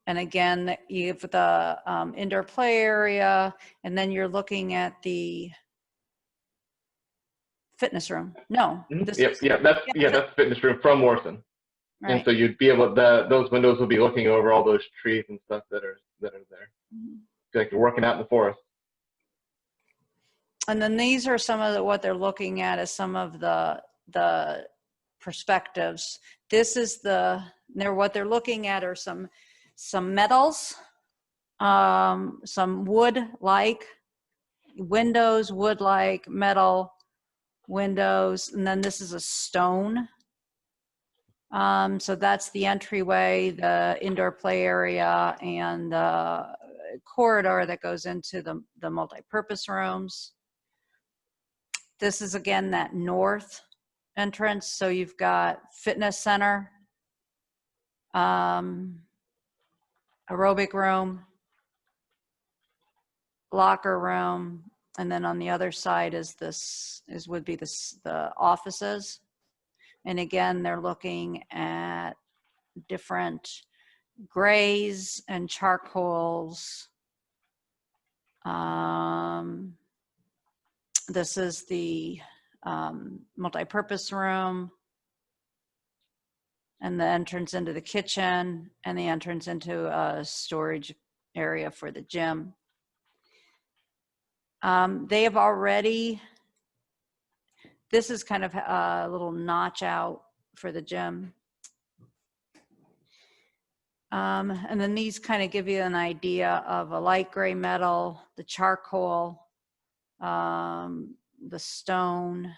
And again, you have the indoor play area, and then you're looking at the fitness room. No, this is, That's the fitness room from Morrison. And right. so you'd be able those windows will be looking over all those trees and stuff that are there. It's like you're working out in the forest. And then these are some of what they're looking at as some of the perspectives. This is what they're looking at are some metals, some wood-like windows, wood-like metal windows, and then this is a stone. So that's the entryway, the indoor play area, and the corridor that goes into the multi-purpose rooms. This is again that north entrance. So you've got fitness center, aerobic room, locker room, and then on the other side would be the offices. And again, they're looking at different grays and charcoals. This is the multi-purpose room, and the entrance into the kitchen, and the entrance into a storage area for the gym. They have already, this is kind of a little notch out for the gym. And then these kind of give you an idea of a light gray metal, the charcoal, the stone,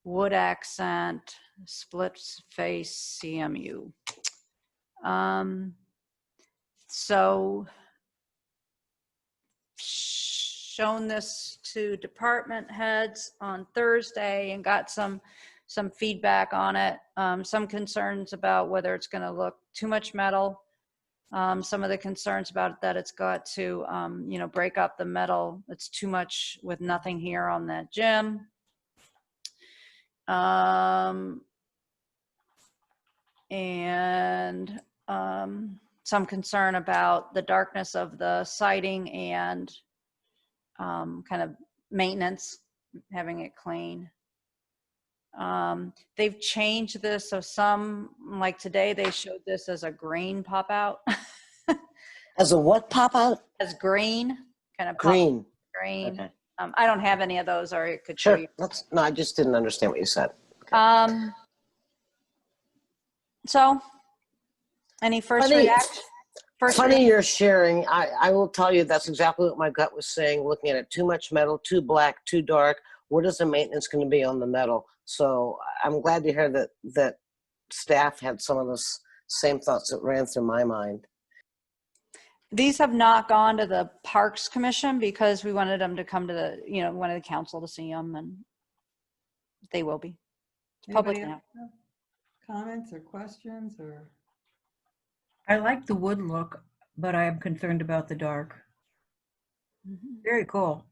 wood accent, split face CMU. So shown this to department heads on Thursday and got some feedback on it. Some concerns about whether it's going to look too much metal. Some of the concerns about that it's got to, break up the metal. It's too much with nothing here on that gym. And some concern about the darkness of the siding and kind of maintenance, having it clean. They've changed this, so some, like today, they showed this as a green pop out. As a what pop out? As green, kind of Green. green. Okay. I don't have any of those, or it could show Sure. you. No, I just didn't understand what you said. Okay. So, any first reaction? Funny you're sharing. I will tell you that's exactly what my gut was saying, looking at it. Too much metal, too black, too dark. What is the maintenance going to be on the metal? So I'm glad to hear that staff had some of those same thoughts that ran through my mind. These have not gone to the Parks Commission because we wanted them to come to the, wanted the council to see them, and they will be. It's public Anybody now. else have comments or questions or? I like the wood look, but I am concerned about the dark. Very cool.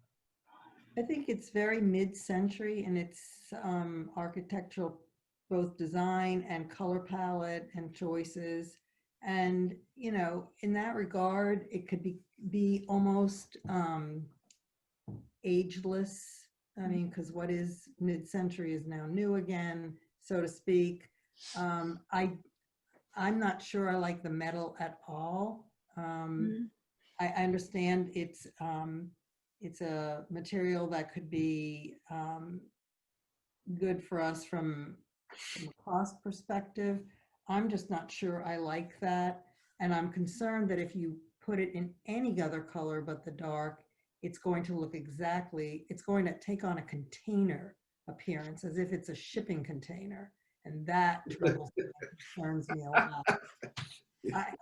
I think it's very mid-century in its architectural, both design and color palette and choices. And, in that regard, it could be almost ageless. I mean, because what is mid-century is now new again, so to speak. I'm not sure I like the metal at all. I understand it's a material that could be good for us from a cost perspective. I'm just not sure I like that. And I'm concerned that if you put it in any other color but the dark, it's going to look it's going to take on a container appearance as if it's a shipping container. And that concerns me a lot.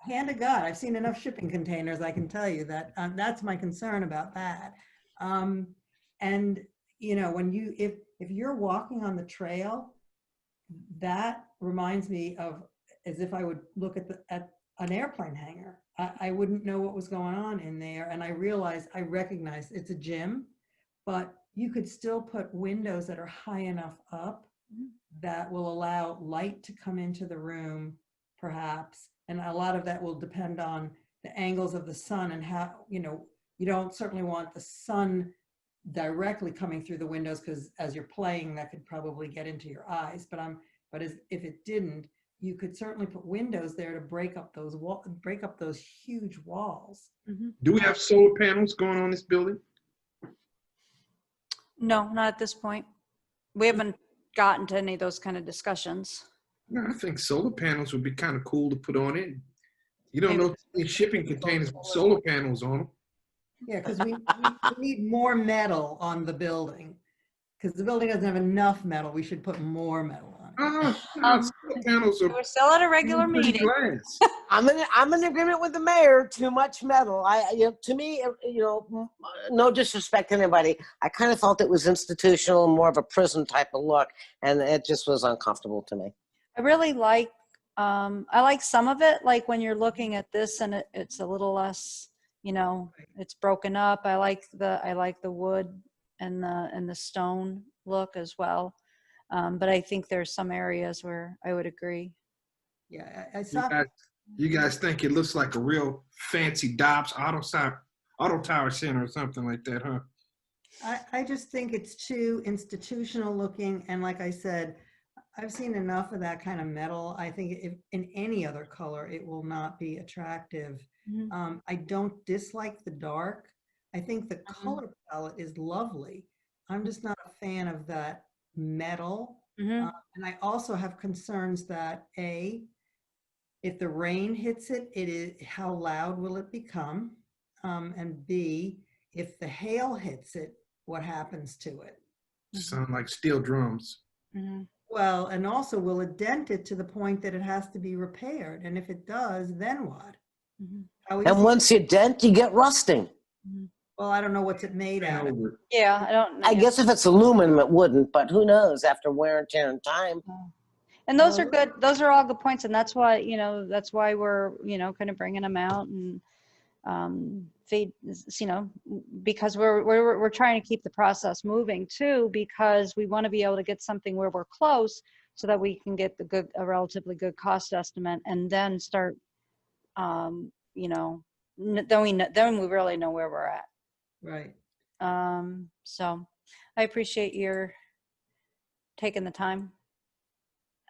Hand to God, I've seen enough shipping containers, I can tell you that that's my concern about that. And, you know, when you, if you're walking on the trail, that reminds me of as if I would look at an airplane hangar. I wouldn't know what was going on in there. And I recognize it's a gym, but you could still put windows that are high enough up that will allow light to come into the room, perhaps. And a lot of that will depend on the angles of the sun and how, you know, you don't certainly want the sun directly coming through the windows, because as you're playing, that could probably get into your eyes. But if it didn't, you could certainly put windows there to break up those huge walls. Do we have solar panels going on this building? No, not at this point. We haven't gotten to any of those kind of discussions. No, I think solar panels would be kind of cool to put on it. You don't know if shipping containers with solar panels on them. Yeah, because we need more metal on the building. Because the building doesn't have enough metal, we should put more metal on it. Solar panels are We're still at a regular pretty meeting. glass. I'm in agreement with the mayor. Too much metal. To me, you know, no disrespect to anybody. I kind of felt it was institutional, more of a prison type of look, and it just was uncomfortable to me. I really like, I like some of it, like when you're looking at this and it's a little less, you know, it's broken up. I like the wood and the stone look as well. But I think there's some areas where I would agree. Yeah, I saw. You guys think it looks like a real fancy Dobbs Auto Tower Center or something like that, huh? I just think it's too institutional looking. And like I said, I've seen enough of that kind of metal. I think if in any other color, it will not be attractive. I don't dislike the dark. I think the color palette is lovely. I'm just not a fan of that metal. And I also have concerns that if the rain hits it, how loud will it become? And B, if the hail hits it, what happens to it? Sound like steel drums. Well, and also will it dent it to the point that it has to be repaired? And if it does, then what? And once you dent, you get rusting. Well, I don't know what's it made out of. Yeah, I don't know. I guess if it's aluminum, it wouldn't, but who knows after wear and tear and time. And those are good. Those are all good points. And that's why, you know, that's why we're, you know, kind of bringing them out and feed, you know, because we're trying to keep the process moving too, because we want to be able to get something where we're close so that we can get a relatively good cost estimate and then start, you know, then we really know where we're at. Right. So I appreciate your taking the time.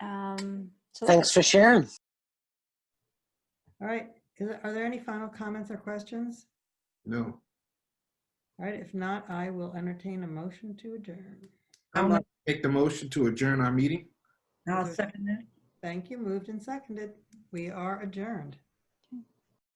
So Thanks for sharing. All right. Are there any final comments or questions? No. All right. If not, I will entertain a motion to adjourn. I'm going to make the motion to adjourn our meeting. I'll second that. Thank you. Moved and seconded. We are adjourned.